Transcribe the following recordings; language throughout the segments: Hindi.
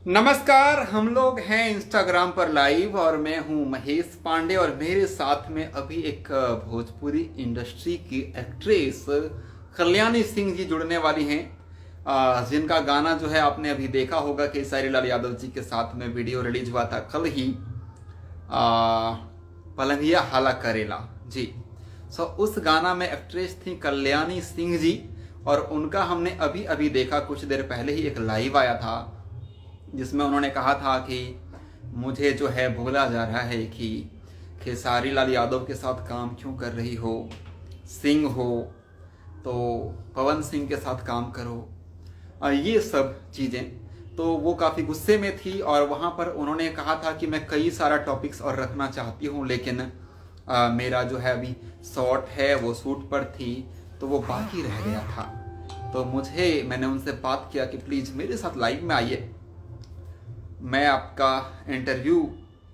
नमस्कार। हम लोग हैं इंस्टाग्राम पर लाइव और मैं हूं महेश पांडे और मेरे साथ में अभी एक भोजपुरी इंडस्ट्री की एक्ट्रेस कल्याणी सिंह जी जुड़ने वाली हैं, जिनका गाना जो है आपने अभी देखा होगा खेसारी लाल यादव जी के साथ में वीडियो रिलीज हुआ था कल ही, पलंगिया हाला करेला जी। उस गाना में एक्ट्रेस थी कल्याणी सिंह जी और उनका हमने अभी अभी देखा, कुछ देर पहले ही एक लाइव आया था जिसमें उन्होंने कहा था कि मुझे जो है बोला जा रहा है कि खेसारी लाल यादव के साथ काम क्यों कर रही हो, सिंह हो तो पवन सिंह के साथ काम करो, ये सब चीज़ें। तो वो काफ़ी गुस्से में थी और वहाँ पर उन्होंने कहा था कि मैं कई सारा टॉपिक्स और रखना चाहती हूँ, लेकिन मेरा जो है अभी शॉट है वो शूट पर थी तो वो बाकी रह गया था। तो मैंने उनसे बात किया कि प्लीज़ मेरे साथ लाइव में आइए, मैं आपका इंटरव्यू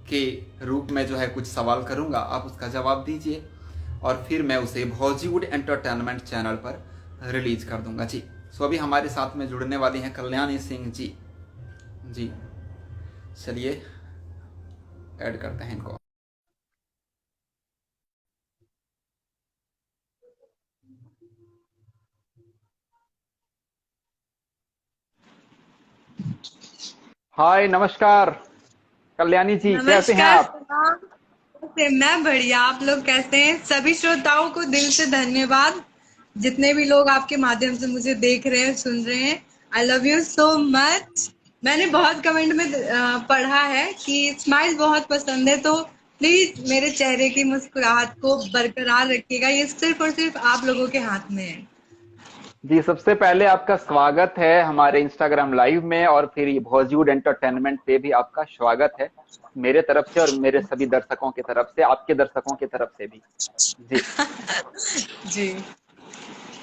के रूप में जो है कुछ सवाल करूंगा, आप उसका जवाब दीजिए और फिर मैं उसे बॉलीवुड एंटरटेनमेंट चैनल पर रिलीज कर दूंगा जी। अभी हमारे साथ में जुड़ने वाली हैं कल्याणी सिंह जी। जी चलिए ऐड करते हैं इनको। हाय नमस्कार कल्याणी जी, कैसे हैं नमस्कार आप? सलाम। कैसे? मैं बढ़िया। आप लोग कैसे हैं? सभी श्रोताओं को दिल से धन्यवाद, जितने भी लोग आपके माध्यम से मुझे देख रहे हैं, सुन रहे हैं। आई लव यू सो मच। मैंने बहुत कमेंट में पढ़ा है कि स्माइल बहुत पसंद है, तो प्लीज मेरे चेहरे की मुस्कुराहट को बरकरार रखिएगा। ये सिर्फ और सिर्फ आप लोगों के हाथ में है। जी, सबसे पहले आपका स्वागत है हमारे इंस्टाग्राम लाइव में और फिर ये बॉलीवुड एंटरटेनमेंट पे भी आपका स्वागत है, मेरे तरफ से और मेरे सभी दर्शकों की तरफ से, आपके दर्शकों की तरफ से भी जी। जी।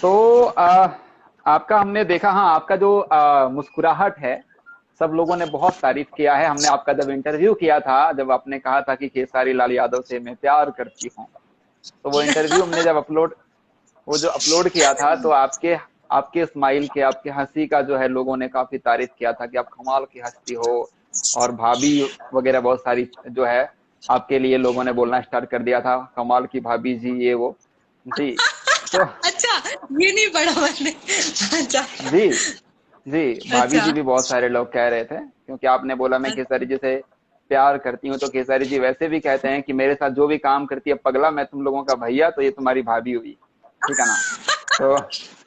तो आपका हमने देखा, हाँ, आपका जो मुस्कुराहट है सब लोगों ने बहुत तारीफ किया है। हमने आपका जब इंटरव्यू किया था, जब आपने कहा था कि खेसारी लाल यादव से मैं प्यार करती हूँ, तो वो इंटरव्यू हमने जब अपलोड किया था तो आपके आपके स्माइल के, आपके हंसी का जो है लोगों ने काफी तारीफ किया था कि आप कमाल की हंसती हो, और भाभी वगैरह बहुत सारी जो है आपके लिए लोगों ने बोलना स्टार्ट कर दिया था, कमाल की भाभी जी ये वो जी। तो अच्छा, ये नहीं पढ़ा मैंने। अच्छा। जी, जी, भाभी अच्छा। जी भी बहुत सारे लोग कह रहे थे क्योंकि आपने बोला मैं खेसारी जी से प्यार करती हूँ, तो खेसारी जी वैसे भी कहते हैं कि मेरे साथ जो भी काम करती है पगला, मैं तुम लोगों का भैया, तो ये तुम्हारी भाभी हुई, ठीक है ना? तो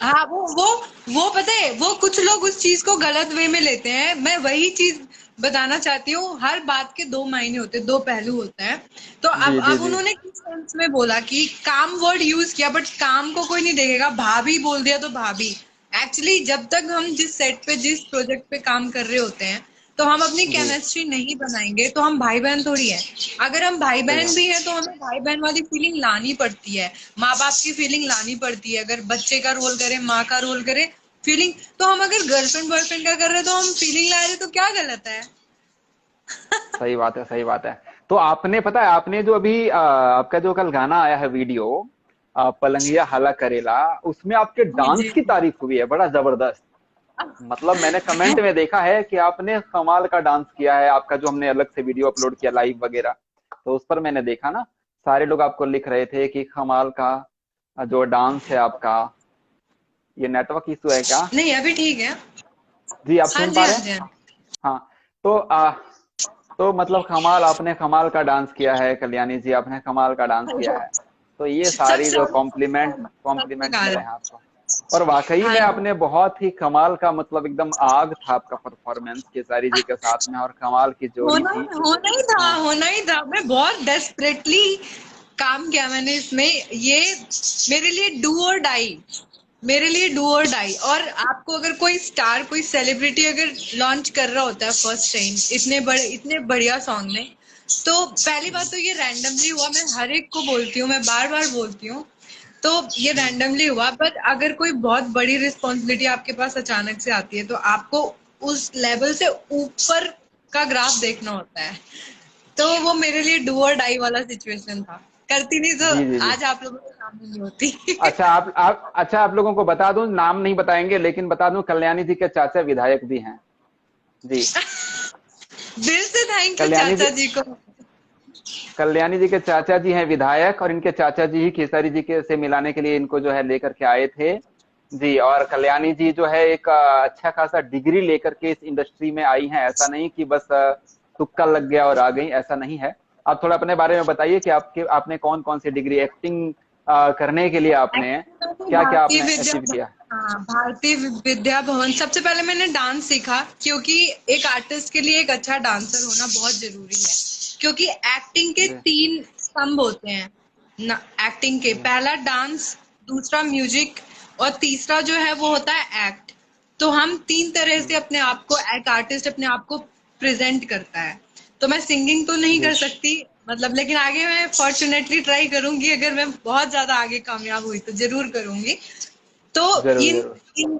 हाँ, वो पता है, वो कुछ लोग उस चीज को गलत वे में लेते हैं। मैं वही चीज बताना चाहती हूँ, हर बात के दो मायने होते हैं, दो पहलू होते हैं। तो जी, जी, अब जी, उन्होंने किस सेंस में बोला कि काम वर्ड यूज किया, बट काम को कोई नहीं देखेगा, भाभी बोल दिया तो भाभी। एक्चुअली जब तक हम जिस सेट पे, जिस प्रोजेक्ट पे काम कर रहे होते हैं, तो हम अपनी जी, केमिस्ट्री नहीं बनाएंगे तो हम भाई बहन थोड़ी है। अगर हम भाई सही बहन बात। भी हैं तो हमें भाई बहन वाली फीलिंग लानी पड़ती है, माँ बाप की फीलिंग लानी पड़ती है। अगर बच्चे का रोल करे, माँ का रोल करे, फीलिंग। तो हम अगर गर्लफ्रेंड बॉयफ्रेंड का कर रहे हैं तो हम फीलिंग ला रहे हैं, तो क्या गलत है? सही बात है, सही बात है। तो आपने पता है, आपने जो अभी आपका जो कल गाना आया है वीडियो, पलंगिया हला करेला, उसमें आपके जी डांस जी की तारीफ हुई है बड़ा जबरदस्त। मतलब मैंने कमेंट में देखा है कि आपने कमाल का डांस किया है, आपका जो हमने अलग से वीडियो अपलोड किया लाइव वगैरह, तो उस पर मैंने देखा ना, सारे लोग आपको लिख रहे थे कि कमाल का जो डांस है आपका। ये नेटवर्क इशू है क्या? नहीं, अभी ठीक है। जी, आप हाँ सुन जी, पा हाँ रहे हैं? जी, हाँ हाँ। तो तो मतलब कमाल, आपने कमाल का डांस किया है कल्याणी जी, आपने कमाल का डांस किया है। तो ये जी। सब सारी जो सब कॉम्प्लीमेंट सब सब कॉम्प्लीमेंट लगा मिले हैं रहे आपको। और वाकई हैं। में हाँ। आपने बहुत ही कमाल का, मतलब एकदम आग था आपका परफॉर्मेंस खेसारी जी के साथ में, और कमाल की जोड़ी होना थी। होना ही था, हाँ, होना ही था। मैं बहुत डेस्परेटली काम किया मैंने इसमें। ये मेरे लिए डू और डाई, मेरे लिए डू और डाई। और आपको अगर कोई स्टार, कोई सेलिब्रिटी अगर लॉन्च कर रहा होता है फर्स्ट टाइम इतने बड़े, इतने बढ़िया सॉन्ग में, तो पहली बात तो ये रैंडमली हुआ। मैं हर एक को बोलती हूँ, मैं बार बार बोलती हूँ, तो ये रैंडमली हुआ। बट अगर कोई बहुत बड़ी रिस्पॉन्सिबिलिटी आपके पास अचानक से आती है, तो आपको उस लेवल से ऊपर का ग्राफ देखना होता है। तो वो मेरे लिए डू और डाई वाला सिचुएशन था। करती नहीं तो जी, जी, जी। आज आप लोगों के सामने नहीं होती। अच्छा, आप लोगों को बता दूं, नाम नहीं बताएंगे लेकिन बता दूं, कल्याणी जी के चाचा विधायक भी हैं जी। दिल से थैंक यू कल्याणी चाचा जी, जी को। कल्याणी जी के चाचा जी हैं विधायक, और इनके चाचा जी ही खेसारी जी के से मिलाने के लिए इनको जो है लेकर के आए थे जी। और कल्याणी जी जो है एक अच्छा खासा डिग्री लेकर के इस इंडस्ट्री में आई हैं, ऐसा नहीं कि बस तुक्का लग गया और आ गई, ऐसा नहीं है। आप थोड़ा अपने बारे में बताइए कि आपके आपने कौन कौन सी डिग्री एक्टिंग करने के लिए आपने एक्चुअली क्या क्या भारतीय आपने विद्या, अचीव किया? हाँ भारतीय विद्या भवन, सबसे पहले मैंने डांस सीखा, क्योंकि एक आर्टिस्ट के लिए एक अच्छा डांसर होना बहुत जरूरी है। क्योंकि एक्टिंग के जी 3 स्तंभ होते हैं ना, एक्टिंग के, जी पहला डांस, दूसरा म्यूजिक, और तीसरा जो है वो होता है एक्ट। तो हम 3 तरह से अपने आप को, एक आर्टिस्ट अपने आप को प्रेजेंट करता है। तो मैं सिंगिंग तो नहीं जी, कर सकती, मतलब, लेकिन आगे मैं फॉर्चुनेटली ट्राई करूंगी, अगर मैं बहुत ज्यादा आगे कामयाब हुई तो जरूर करूंगी। तो जरूर इन, जरूर। इन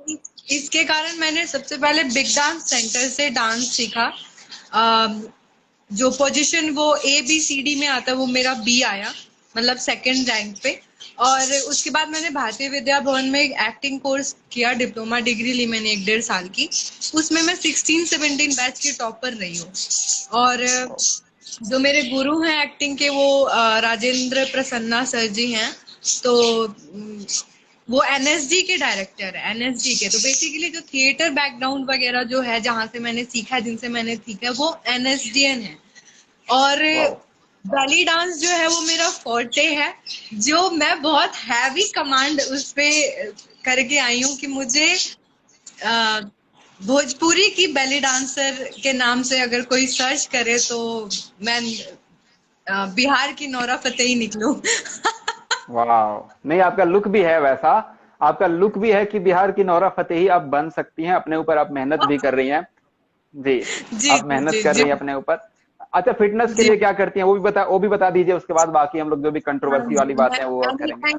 इसके कारण मैंने सबसे पहले बिग डांस सेंटर से डांस सीखा। अम, जो पोजीशन वो ABCD में आता है, वो मेरा B आया, मतलब सेकंड रैंक पे। और उसके बाद मैंने भारतीय विद्या भवन में एक एक्टिंग कोर्स किया, डिप्लोमा डिग्री ली मैंने 1 डेढ़ साल की। उसमें मैं 16-17 बैच की टॉपर रही हूँ। और जो मेरे गुरु हैं एक्टिंग के, वो राजेंद्र प्रसन्ना सर जी हैं। तो वो NSG के डायरेक्टर है, NSG के। तो बेसिकली जो थिएटर बैकग्राउंड वगैरह जो है, जहाँ से मैंने सीखा, जिनसे मैंने सीखा, वो NSDN है। और वाह, बेली डांस जो है वो मेरा फोर्टे है, जो मैं बहुत हैवी कमांड उस पे करके आई हूँ कि मुझे अ, भोजपुरी की बेली डांसर के नाम से अगर कोई सर्च करे तो मैं बिहार की नोरा फतेही निकलूं। वाह। नहीं, आपका लुक भी है वैसा, आपका लुक भी है कि बिहार की नोरा फतेही आप बन सकती हैं। अपने ऊपर आप मेहनत भी कर रही हैं जी। जी आप जी मेहनत जी कर जी रही हैं अपने ऊपर। अच्छा, फिटनेस के जी। लिए क्या करती हैं वो भी बता दीजिए, उसके बाद बाकी हम लोग जो भी हाँ कंट्रोवर्सी जी, वाली बातें हैं वो और करेंगे।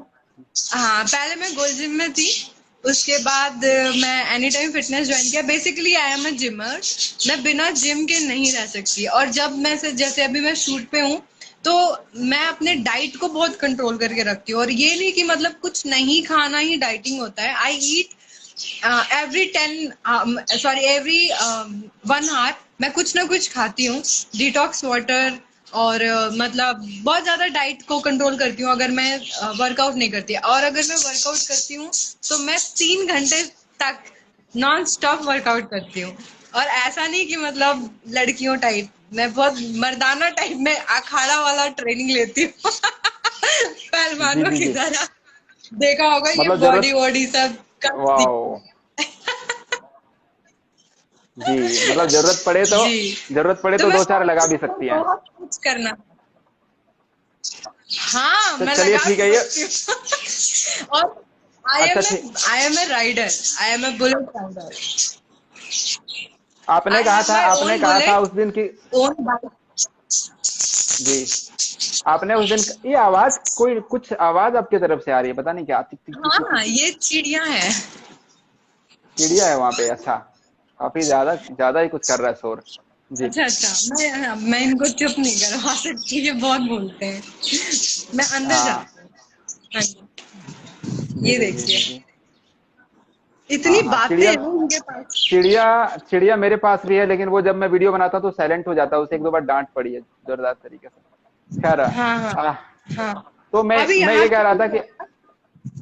हाँ, पहले मैं गोल्ड जिम में थी। उसके बाद मैं एनी टाइम फिटनेस ज्वाइन किया। बेसिकली आई एम अ जिमर। मैं बिना जिम के नहीं रह सकती। और जब मैं से, जैसे अभी मैं शूट पे हूँ, तो मैं अपने डाइट को बहुत कंट्रोल करके रखती हूँ। और ये नहीं कि मतलब कुछ नहीं खाना ही डाइटिंग होता है। आई ईट एवरी 1 आवर मैं कुछ ना कुछ खाती हूँ। डिटॉक्स वाटर, और मतलब बहुत ज्यादा डाइट को कंट्रोल करती हूँ अगर मैं वर्कआउट नहीं करती। और अगर मैं वर्कआउट करती हूँ तो मैं 3 घंटे तक नॉन स्टॉप वर्कआउट करती हूँ। और ऐसा नहीं कि मतलब लड़कियों टाइप, मैं बहुत मर्दाना टाइप में अखाड़ा वाला ट्रेनिंग लेती हूँ। जी पहलवानों जी की जी। तरह। देखा होगा ये मतलब बॉडी जरूरत, वॉडी सब कस दी। वाह जी, मतलब जी, जरूरत पड़े तो तो मैं दो चार लगा सोचती भी हूँ सकती हैं। बहुत कुछ करना। हाँ, तो मैं चलिए लगा ठीक भी है ये। सकती हूँ। और अच्छा ठीक, I am a rider, I am a bullet rider. आपने आई कहा हैव था, माई आपने ओन कहा था बुलेट, उस दिन की ओन बाइक। जी, आपने उस दिन ये आवाज, कोई कुछ आवाज आपकी तरफ से आ रही है, पता नहीं क्या, टिक टिक टिक टिक टिक हाँ, टिक। ये चिड़िया है। चिड़िया है वहां पे? अच्छा, काफी ज्यादा ज्यादा ही कुछ कर रहा है शोर जी। अच्छा अच्छा, मैं इनको चुप नहीं करवा सकती, ये बहुत बोलते हैं। मैं अंदर हाँ जाती हूँ। हाँ जी, जी ये जी जी देखिए, जी जी। इतनी हाँ हाँ, बातें चिड़िया, हैं इनके पास। चिड़िया, चिड़िया मेरे पास भी है, लेकिन वो जब मैं वीडियो बनाता हूँ तो साइलेंट हो जाता है, उसे एक दो बार डांट पड़ी है जोरदार तरीके से। खैर हाँ हाँ हाँ। तो अभी मैं यहाँ ये कह रहा था कि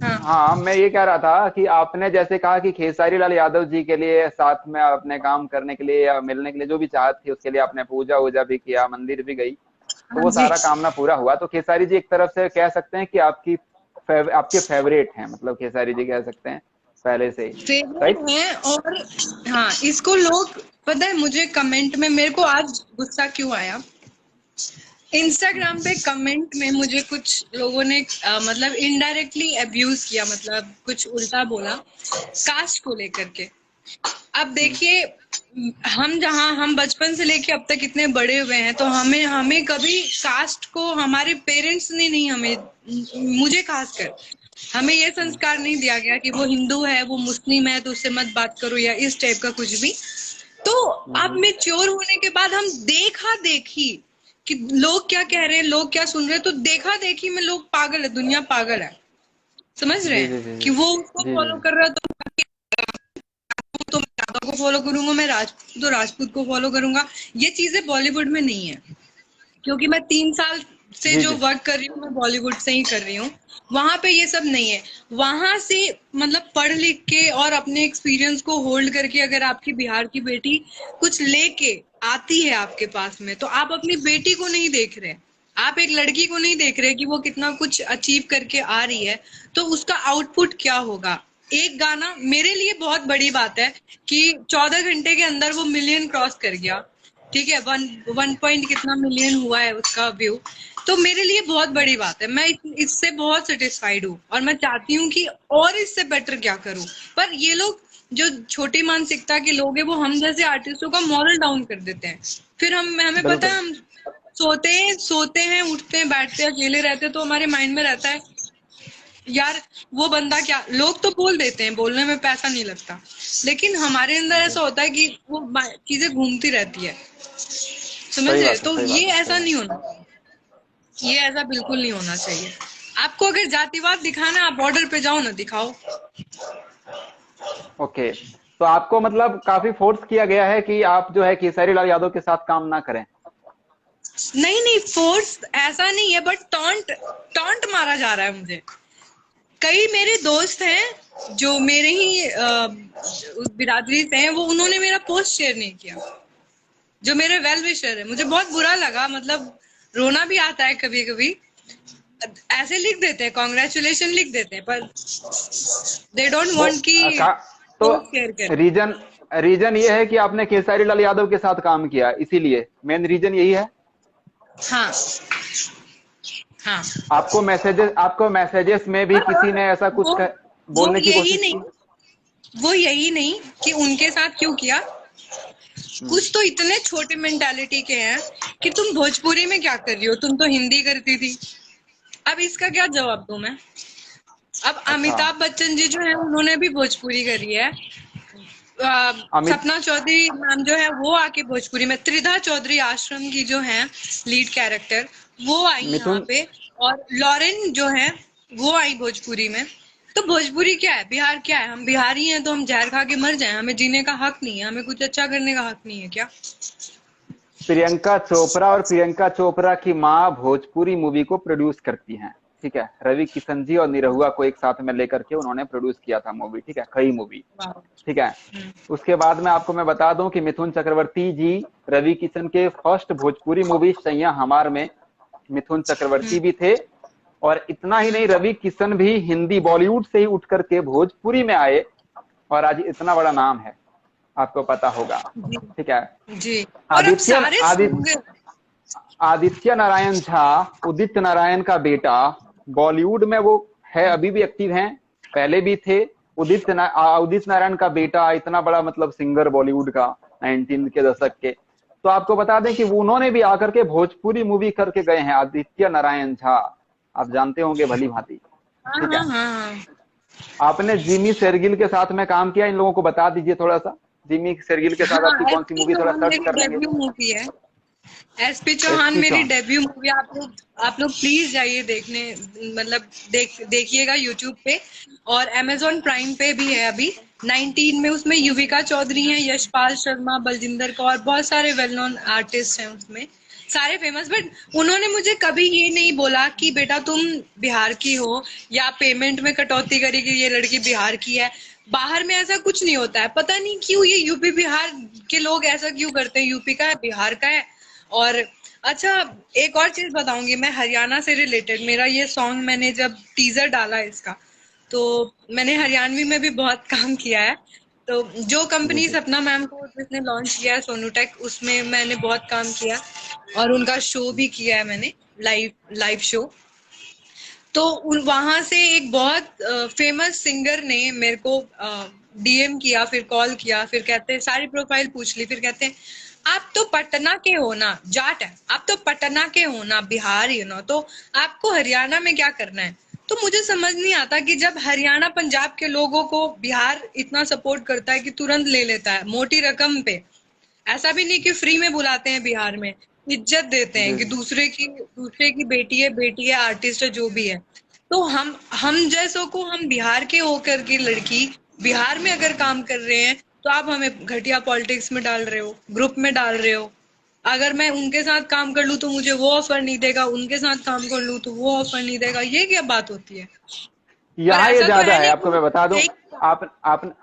हाँ हाँ, मैं ये कह रहा था कि आपने जैसे कहा कि खेसारी लाल यादव जी के लिए साथ में अपने काम करने के लिए या मिलने के लिए जो भी चाहत थी, उसके लिए आपने पूजा वूजा भी किया, मंदिर भी गई, तो हाँ वो जी, सारा कामना पूरा हुआ। तो खेसारी जी एक तरफ से कह सकते हैं कि आपके फेवरेट हैं, मतलब खेसारी जी कह सकते हैं पहले से ही, फेवरेट राइट? है। और हाँ, इसको लोग, पता है मुझे कमेंट में, मेरे को आज गुस्सा क्यों आया, इंस्टाग्राम पे कमेंट में मुझे कुछ लोगों ने मतलब इनडायरेक्टली अब्यूज किया, मतलब कुछ उल्टा बोला कास्ट को लेकर के। अब देखिए, हम बचपन से लेके अब तक इतने बड़े हुए हैं, तो हमें हमें कभी कास्ट को, हमारे पेरेंट्स ने नहीं, हमें, मुझे खासकर, हमें ये संस्कार नहीं दिया गया कि वो हिंदू है, वो मुस्लिम है तो उससे मत बात करो, या इस टाइप का कुछ भी। तो अब मेच्योर होने के बाद हम देखा देखी कि लोग क्या कह रहे हैं, लोग क्या सुन रहे हैं, तो देखा देखी में लोग पागल है, दुनिया पागल है। समझ रहे जी हैं जी जी जी कि वो उसको जी जी फॉलो कर रहा है, तो को फॉलो करूंगा, मैं राजपूत तो राजपूत को फॉलो करूंगा। ये चीजें बॉलीवुड में नहीं है, क्योंकि मैं 3 साल से जी जो जी वर्क कर रही हूँ मैं बॉलीवुड से ही कर रही हूँ। वहां पे ये सब नहीं है। वहां से मतलब पढ़ लिख के और अपने एक्सपीरियंस को होल्ड करके अगर आपकी बिहार की बेटी कुछ लेके आती है आपके पास में, तो आप अपनी बेटी को नहीं देख रहे, आप एक लड़की को नहीं देख रहे कि वो कितना कुछ अचीव करके आ रही है, तो उसका आउटपुट क्या होगा। एक गाना मेरे लिए बहुत बड़ी बात है कि 14 घंटे के अंदर वो मिलियन क्रॉस कर गया, ठीक है, 1 कितना मिलियन हुआ है उसका व्यू। तो मेरे लिए बहुत बड़ी बात है, मैं इससे बहुत सेटिस्फाइड हूँ और मैं चाहती हूँ कि और इससे बेटर क्या करूँ। पर ये लोग जो छोटी मानसिकता के लोग हैं वो हम जैसे आर्टिस्टों का मॉरल डाउन कर देते हैं। फिर हमें पता है, बिल्कुल। हम सोते हैं उठते हैं बैठते हैं अकेले रहते हैं, तो हमारे माइंड में रहता है यार वो बंदा क्या, लोग तो बोल देते हैं, बोलने में पैसा नहीं लगता, लेकिन हमारे अंदर जी ऐसा होता है कि वो चीजें घूमती रहती है, समझ सही रहे। बात है, तो सही ये बात है, सही ऐसा बात नहीं होना, ये ऐसा बिल्कुल नहीं होना चाहिए। आपको अगर जातिवाद दिखाना है, आप बॉर्डर पे जाओ ना, दिखाओ। है। ओके, तो आपको मतलब काफी फोर्स किया गया है कि आप जो है केसरी लाल यादव के साथ काम ना करें। नहीं नहीं, फोर्स ऐसा नहीं है, बट टॉन्ट टॉन्ट मारा जा रहा है मुझे। कई मेरे दोस्त हैं जो मेरे ही उस बिरादरी से हैं, वो उन्होंने मेरा पोस्ट शेयर नहीं किया, जो मेरे वेल विशर है। मुझे बहुत बुरा लगा, मतलब रोना भी आता है कभी कभी। ऐसे लिख देते हैं, कॉन्ग्रेचुलेशन लिख देते हैं, पर दे डोंट वो वांट कि तो पोस्ट शेयर करें। रीजन रीजन ये है कि आपने केसरी लाल यादव के साथ काम किया, इसीलिए मेन रीजन यही है। हाँ हाँ। आपको मैसेजेस में भी किसी ने ऐसा कुछ वो वो बोलने की यही कोशिश नहीं, की? वो यही नहीं कि उनके साथ क्यों किया। हम्म, कुछ तो इतने छोटे मेंटालिटी के हैं कि तुम भोजपुरी में क्या कर रही हो, तुम तो हिंदी करती थी। अब इसका क्या जवाब दूं मैं। अब अच्छा। अमिताभ बच्चन जी जो है उन्होंने भी भोजपुरी करी है। अमित सपना चौधरी मैम जो है वो आके भोजपुरी में, त्रिधा चौधरी आश्रम की जो है लीड कैरेक्टर, वो आई यहाँ मिथुन पे, और लॉरेन जो है वो आई भोजपुरी में। तो भोजपुरी क्या है, बिहार क्या है, हम बिहारी हैं तो हम जहर खा के मर जाएं, हमें जीने का हक नहीं है, हमें कुछ अच्छा करने का हक नहीं है क्या। प्रियंका चोपड़ा और प्रियंका चोपड़ा की माँ भोजपुरी मूवी को प्रोड्यूस करती हैं, ठीक है। रवि किशन जी और निरहुआ को एक साथ में लेकर के उन्होंने प्रोड्यूस किया था मूवी, ठीक है, खई मूवी, वाह। ठीक है। हम्म। उसके बाद में आपको मैं बता दूं कि मिथुन चक्रवर्ती जी रवि किशन के फर्स्ट भोजपुरी मूवी सैया हमार में मिथुन चक्रवर्ती भी थे। और इतना ही नहीं, रवि किशन भी हिंदी बॉलीवुड से ही उठ करके भोजपुरी में आए और आज इतना बड़ा नाम है, आपको पता होगा, जी ठीक है। जी। और अब आदित्य सारे आदित्य आदित्य नारायण झा, उदित नारायण का बेटा, बॉलीवुड में वो है, अभी भी एक्टिव हैं, पहले भी थे। उदित नारायण का बेटा इतना बड़ा मतलब सिंगर बॉलीवुड का 19 के दशक के। तो आपको बता दें कि वो उन्होंने भी आकर के भोजपुरी मूवी करके गए हैं, आदित्य नारायण झा, आप जानते होंगे भली भांति, हाँ ठीक हाँ है। हाँ हाँ। आपने जिमी शेरगिल के साथ में काम किया, इन लोगों को बता दीजिए थोड़ा सा, जिमी शेरगिल के साथ हाँ, आपकी कौन सी एसपी मूवी, थोड़ा चौहान सर्च मेरी कर लेंगे। डेब्यू मूवी है। एसपी चौहान एसपी मेरी चौहान, डेब्यू मूवी, आप लोग प्लीज जाइए देखने, मतलब देखिएगा यूट्यूब पे, और अमेजोन प्राइम पे भी है अभी 19 में। उसमें युविका चौधरी हैं, यशपाल शर्मा, बलजिंदर कौर, बहुत सारे वेल नोन आर्टिस्ट हैं उसमें, सारे फेमस। बट उन्होंने मुझे कभी ये नहीं बोला कि बेटा तुम बिहार की हो, या पेमेंट में कटौती करी कि ये लड़की बिहार की है। बाहर में ऐसा कुछ नहीं होता है, पता नहीं क्यों ये यूपी बिहार के लोग ऐसा क्यों करते हैं, यूपी का है बिहार का है। और अच्छा, एक और चीज बताऊंगी मैं हरियाणा से रिलेटेड। मेरा ये सॉन्ग मैंने जब टीजर डाला इसका, तो मैंने हरियाणवी में भी बहुत काम किया है। तो जो जी कंपनी जी। सपना मैम को जिसने लॉन्च किया है, सोनूटेक, उसमें मैंने बहुत काम किया और उनका शो भी किया है मैंने, लाइव लाइव शो। तो वहां से एक बहुत फेमस सिंगर ने मेरे को डीएम किया, फिर कॉल किया, फिर कहते हैं सारी प्रोफाइल पूछ ली, फिर कहते हैं आप तो पटना के हो ना, जाट है, आप तो पटना के हो ना, बिहारी हो ना, तो आपको हरियाणा में क्या करना है। तो मुझे समझ नहीं आता कि जब हरियाणा पंजाब के लोगों को बिहार इतना सपोर्ट करता है कि तुरंत ले लेता है मोटी रकम पे, ऐसा भी नहीं कि फ्री में बुलाते हैं, बिहार में इज्जत देते हैं जी कि जी। दूसरे की बेटी है आर्टिस्ट है जो भी है। तो हम जैसों को, हम बिहार के होकर के लड़की बिहार में अगर काम कर रहे हैं, तो आप हमें घटिया पॉलिटिक्स में डाल रहे हो, ग्रुप में डाल रहे हो। अगर मैं उनके साथ काम कर लूं तो मुझे वो ऑफर नहीं देगा, उनके साथ काम कर लूं तो वो ऑफर नहीं देगा। ये क्या बात होती है? और यहाँ ये ऐसा तो ज्यादा है है, नहीं आपको मैं बता दूं। कि आप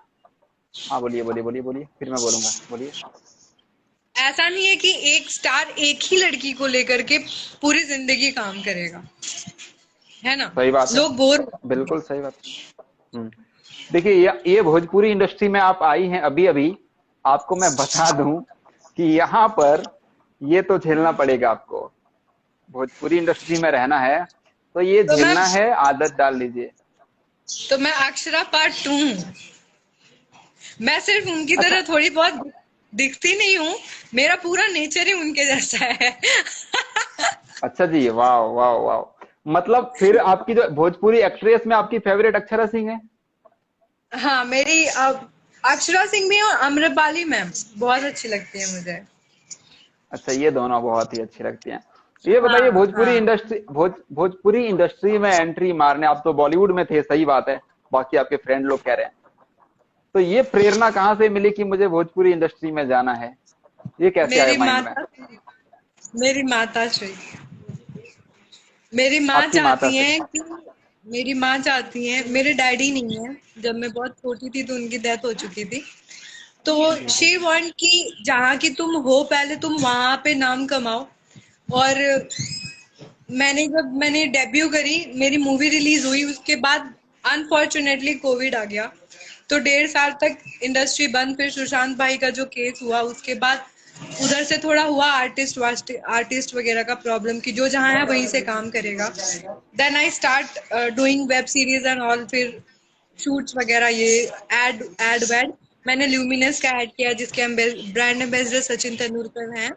हाँ, बोलिए बोलिए बोलिए बोलिए, फिर मैं बोलूंगा, बोलिए। ऐसा नहीं है कि एक स्टार एक ही लड़की को लेकर के पूरी जिंदगी काम करेगा, है ना? सही बात है, लोग बोर होते हैं। बिल्कुल सही बात। हम्म। देखिए, ये भोजपुरी इंडस्ट्री में आप आई हैं अभी अभी, आपको मैं बता दूं कि यहाँ पर ये तो झेलना पड़ेगा आपको। भोजपुरी इंडस्ट्री में रहना है तो ये तो मैं झेलना है, आदत डाल लीजिए। तो मैं अक्षरा पार्ट 2 हूँ। मैं सिर्फ उनकी अच्छा। तरह थोड़ी बहुत दिखती नहीं हूँ, मेरा पूरा नेचर ही उनके जैसा है। अच्छा जी, वाह वाह वाह। मतलब फिर आपकी जो भोजपुरी एक्ट्रेस में आपकी फेवरेट अक्षरा सिंह है? हाँ, मेरी अक्षरा सिंह भी और अम्रपाली मैम बहुत अच्छी लगती है मुझे। अच्छा, ये दोनों बहुत ही अच्छी लगती हैं। ये बताइए, हाँ भोजपुरी हाँ। इंडस्ट्री भोजपुरी इंडस्ट्री में एंट्री मारने, आप तो बॉलीवुड में थे, सही बात है, बाकी आपके फ्रेंड लोग कह रहे हैं, तो ये प्रेरणा कहाँ से मिली कि मुझे भोजपुरी इंडस्ट्री में जाना है? ये कैसे आया मेरी माइंड में? माता मेरी माता श्री मेरी माँ आपकी माता चाहती से? हैं कि मेरी माँ चाहती हैं, मेरे डैडी नहीं है, जब मैं बहुत छोटी थी तो उनकी डेथ हो चुकी थी। तो शी वांट कि जहाँ की तुम हो पहले तुम वहां पे नाम कमाओ। और मैंने डेब्यू करी, मेरी मूवी रिलीज हुई, उसके बाद अनफॉर्चुनेटली कोविड आ गया। तो 1.5 साल तक इंडस्ट्री बंद। फिर सुशांत भाई का जो केस हुआ उसके बाद उधर से थोड़ा हुआ, आर्टिस्ट वगैरह का प्रॉब्लम कि जो जहाँ है वहीं से काम करेगा। Then I start doing web series and all. फिर शूट्स वगैरह, ये एड एड वेड। मैंने ल्यूमिनस का ऐड किया जिसके ब्रांड एम्बेसडर सचिन तेंदुलकर हैं।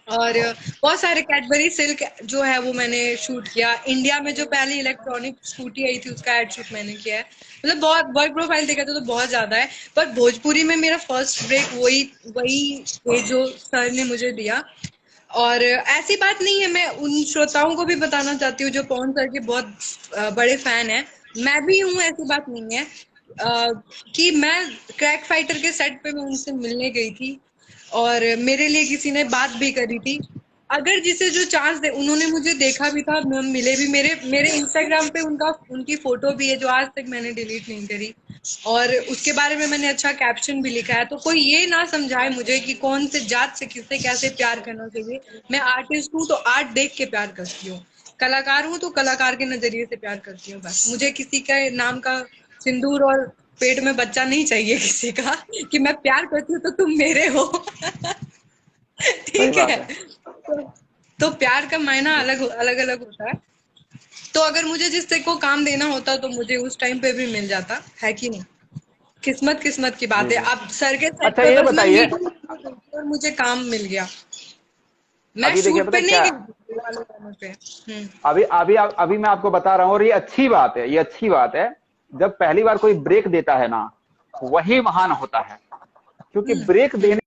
और बहुत सारे कैडबरी सिल्क जो है वो मैंने शूट किया। इंडिया में जो पहली इलेक्ट्रॉनिक स्कूटी आई थी उसका एड शूट मैंने किया है। मतलब बहुत वर्क प्रोफाइल देखा तो बहुत ज्यादा है। पर भोजपुरी में मेरा फर्स्ट ब्रेक वही वही है जो सर ने मुझे दिया। और ऐसी बात नहीं है, मैं उन श्रोताओं को भी बताना चाहती हूँ जो पवन सर के बहुत बड़े फैन हैं। मैं भी हूँ, ऐसी बात नहीं है। कि मैं क्रैक फाइटर के सेट पे मैं उनसे मिलने गई थी और मेरे लिए किसी ने बात भी करी थी। अगर जिसे जो चांस दे, उन्होंने मुझे देखा भी था, मिले भी। मेरे मेरे इंस्टाग्राम पे उनकी फोटो भी है जो आज तक मैंने डिलीट नहीं करी। और उसके बारे में मैंने अच्छा कैप्शन भी लिखा है। तो कोई ये ना समझाए मुझे कि कौन से जात से किससे कैसे प्यार करना चाहिए। मैं आर्टिस्ट हूँ तो आर्ट देख के प्यार करती हूँ, कलाकार हूँ तो कलाकार के नजरिए से प्यार करती हूँ। बस मुझे किसी का नाम का सिंदूर और पेट में बच्चा नहीं चाहिए किसी का कि मैं प्यार करती हूँ तो तुम मेरे हो। सही ठीक बात है। है। तो प्यार का मायना अलग अलग अलग होता है। तो अगर मुझे जिससे को काम देना होता तो मुझे उस टाइम पे भी मिल जाता, है कि नहीं? किस्मत किस्मत की जी बात है। जी। अब सर के सेट अच्छा, पे ये बस मैं बताइए, मीटिंग और मुझे काम मिल गया। मैं अभी देखिए शूट पता पे है नहीं क्या, गई थी वाले गानों पे। अभी मैं आपको बता रहा हूँ, और ये अच्छी बात है, ये अच्छी बात है। जब पहली बार कोई ब्रेक देता है ना, वही महान होता है, क्योंकि ब्रेक देने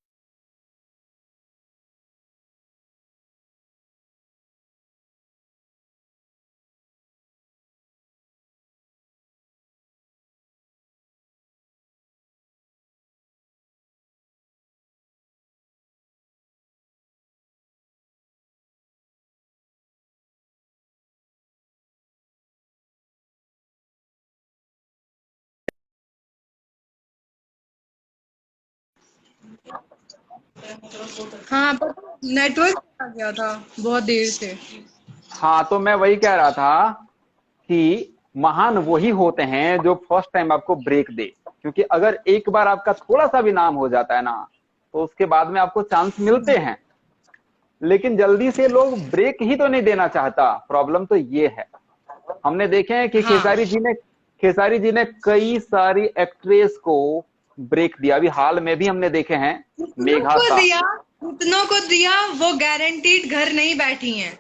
हाँ, पर नेटवर्क आ गया था बहुत देर से। हाँ, तो मैं वही कह रहा था कि महान वही होते हैं जो फर्स्ट टाइम आपको ब्रेक दे, क्योंकि अगर एक बार आपका थोड़ा सा भी नाम हो जाता है ना, तो उसके बाद में आपको चांस मिलते हैं। लेकिन जल्दी से लोग ब्रेक ही तो नहीं देना चाहता, प्रॉब्लम तो ये है। हमने देखे हैं कि हाँ, खेसारी जी ने कई सारी एक्ट्रेस को ब्रेक दिया, अभी हाल में भी हमने देखे हैं। जितनों मेघा को सा, दिया जितनों को दिया वो गारंटीड घर नहीं बैठी हैं।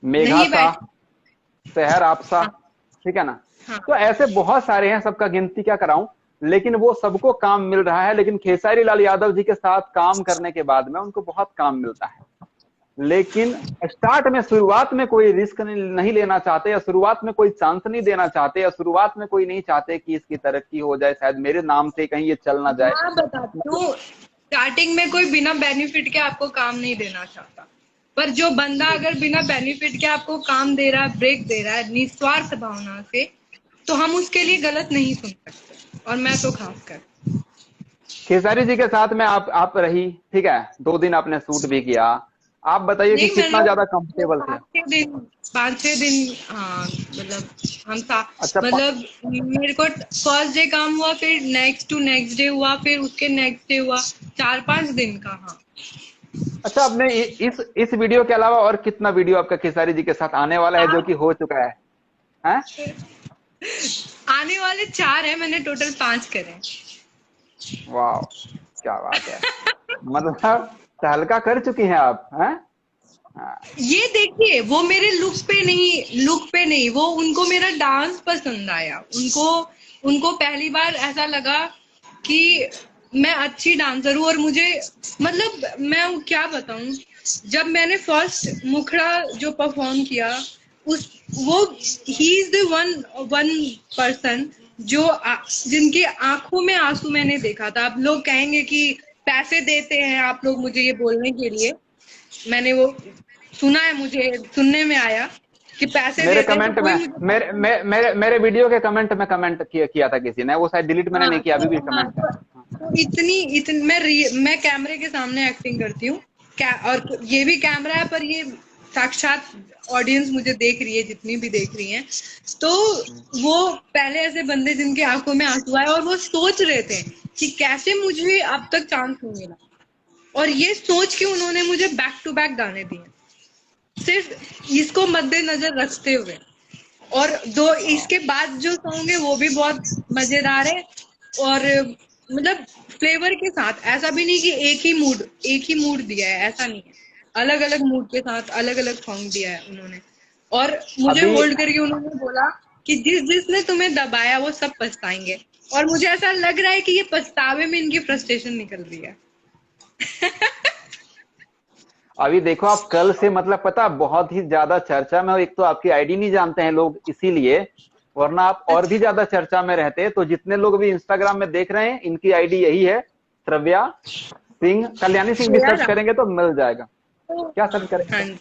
मेघा नहीं सा, बैठी। शहर आपसा, हाँ ठीक है ना? हाँ। तो ऐसे बहुत सारे हैं, सबका गिनती क्या कराऊं, लेकिन वो सबको काम मिल रहा है। लेकिन खेसारी लाल यादव जी के साथ काम करने के बाद में उनको बहुत काम मिलता है। लेकिन स्टार्ट में शुरुआत में कोई रिस्क नहीं लेना चाहते, या शुरुआत में कोई चांस नहीं देना चाहते, या शुरुआत में कोई नहीं चाहते कि इसकी तरक्की हो जाए, शायद मेरे नाम से कहीं ये चल ना जाए। मैं बताती हूँ, स्टार्टिंग में कोई बिना बेनिफिट के आपको काम नहीं देना चाहता, पर जो बंदा अगर बिना बेनिफिट के आपको काम दे रहा है, ब्रेक दे रहा है निस्वार्थ भावना से, तो हम उसके लिए गलत नहीं सुन सकते, और मैं तो खासकर। खेसारी जी के साथ में आप रही, ठीक है, 2 दिन आपने शूट भी किया। आप बताइए कि नहीं, कितना ज्यादा कंफर्टेबल थे? 5-6 दिन, हाँ, मतलब हम था, अच्छा, मतलब मेरे को फर्स्ट डे काम हुआ, फिर नेक्स्ट टू नेक्स्ट डे हुआ, फिर उसके नेक्स्ट डे हुआ, 4-5 दिन का। हाँ, अच्छा, आपने इस वीडियो के अलावा और कितना वीडियो आपका खेसारी जी के साथ आने वाला है, जो कि हो चुका है? हैं? आने वाले 4 है, मैंने टोटल 5 करे। वाह, क्या बात है। मतलब तहलका कर चुकी हैं आप, हैं? हाँ। ये देखिए, वो मेरे लुक पे नहीं, वो उनको मेरा डांस पसंद आया, उनको उनको पहली बार ऐसा लगा कि मैं अच्छी डांसर हूँ, और मुझे, मतलब मैं क्या बताऊं, जब मैंने फर्स्ट मुखड़ा जो परफॉर्म किया, उस वो ही इज द वन पर्सन जिनकी आंखों में आंसू मैंने देखा था। अब लोग कहेंगे कि पैसे देते हैं आप लोग मुझे ये बोलने के लिए, मैंने वो सुना है, मुझे सुनने में आया कि पैसे मेरे देते हैं, तो कमेंट कोई में, मुझे, मेरे वीडियो के कमेंट में कमेंट किया था किसी ने, वो शायद डिलीट मैंने हाँ नहीं किया, अभी भी तो, हाँ कमेंट है। तो इतनी मैं कैमरे के सामने एक्टिंग करती हूँ, और ये भी कैमरा है, पर ये साक्षात ऑडियंस मुझे देख रही है, जितनी भी देख रही है, तो वो पहले ऐसे बंदे जिनकी आंखों में आंसू आए, और वो सोच रहे थे कि कैसे मुझे अब तक चांस नहीं मिला, और ये सोच के उन्होंने मुझे बैक टू बैक गाने दिए, सिर्फ इसको मद्देनजर रखते हुए। और दो इसके बाद जो सॉन्ग है वो भी बहुत मजेदार है, और मतलब फ्लेवर के साथ, ऐसा भी नहीं कि एक ही मूड दिया है, ऐसा नहीं है, अलग अलग मूड के साथ अलग अलग सॉन्ग दिया है उन्होंने, और मुझे अभी होल्ड करके उन्होंने बोला कि जिसने तुम्हें दबाया वो सब पछताएंगे, और मुझे ऐसा लग रहा है कि ये पछतावे में इनकी फ्रस्ट्रेशन निकल रही है। अभी देखो, आप कल से मतलब पता बहुत ही ज्यादा चर्चा में हो। एक तो आपकी आईडी नहीं जानते हैं लोग इसीलिए, वरना आप और भी ज्यादा चर्चा में रहते। तो जितने लोग भी इंस्टाग्राम में देख रहे हैं, इनकी आईडी यही है, श्रव्या सिंह, कल्याणी सिंह भी सर्च श्रेया, करेंगे तो मिल जाएगा। क्या सर्च हाँ करेंगे? जी,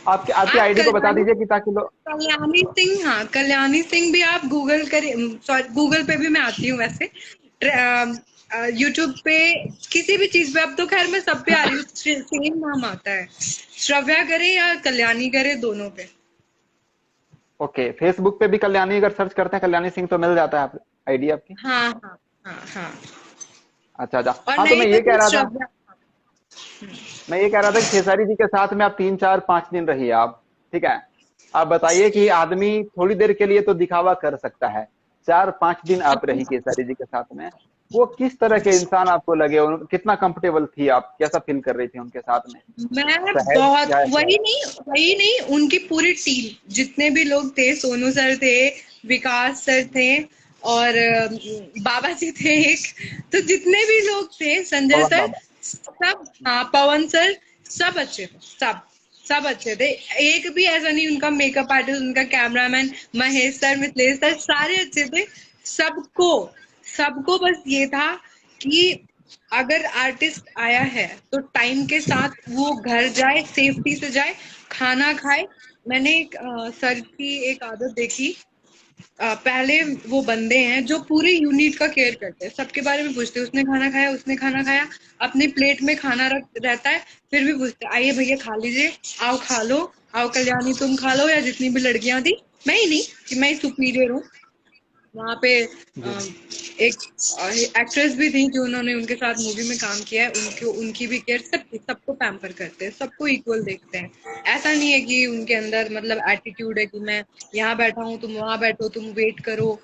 आपकी आपकी आप आईडी को बता कल्याणी दीजिए कि ताकि लोग। कल्याणी सिंह, हाँ, कल्याणी सिंह भी आप गूगल करें, सॉरी, गूगल पे भी मैं आती हूँ वैसे, यूट्यूब पे किसी भी चीज पे, अब तो खैर मैं सब पे आ रही हूँ, सेम नाम आता है, श्रव्या करे या कल्याणी करे, दोनों पे। ओके, फेसबुक पे भी कल्याणी अगर सर्च करते हैं कल्याणी सिंह तो मिल जाता है आईडी आपकी। हाँ हाँ हाँ हाँ, अच्छा अच्छा, और हाँ, तो नहीं मैं तो ये कह फिर रहा था, श्रव्या। कि खेसारी जी के साथ में आप 3 4 5 दिन रहिए आप, ठीक है। आप बताइए कि आदमी थोड़ी देर के लिए तो दिखावा कर सकता है, 4 5 दिन आप रही खेसारी जी के साथ में, वो किस तरह के इंसान आपको लगे, कितना कंफर्टेबल थी आप, कैसा फील कर रही थी उनके साथ में? मैं सहज बहुत, या वही नहीं, उनकी पूरी टीम, जितने भी लोग थे, सोनू सर थे, विकास सर थे, और बाबा जी थे एक, तो जितने भी लोग थे, संजय पवन सर, बाबा? सब, हाँ, पवन सर, सब अच्छे थे, सब अच्छे थे, एक भी ऐसा नहीं, उनका मेकअप आर्टिस्ट, उनका cameraman Mahesh sir, Mithilesh sir, सारे अच्छे थे। सबको सबको बस ये था कि अगर आर्टिस्ट आया है तो टाइम के साथ वो घर जाए, सेफ्टी से जाए, खाना खाए। मैंने एक सर की एक आदत देखी, पहले वो बंदे हैं जो पूरे यूनिट का केयर करते हैं, सबके बारे में पूछते हैं, उसने खाना खाया, उसने खाना खाया, अपनी प्लेट में खाना रहता है, फिर भी पूछते हैं, आइए भैया खा लीजिए, आओ खा लो, आओ कल्याणी तुम खा लो, या जितनी भी लड़कियां थी, मैं ही नहीं कि मैं सुपीरियर हूँ वहां पे, एक एक्ट्रेस भी थी जो उन्होंने उनके साथ मूवी में काम किया है, उनको उनकी भी केयर, सबको पैम्पर करते हैं, सबको इक्वल देखते हैं, ऐसा नहीं है कि उनके अंदर मतलब एटीट्यूड है कि मैं यहाँ बैठा हूँ तुम वहां बैठो, तुम वेट करो,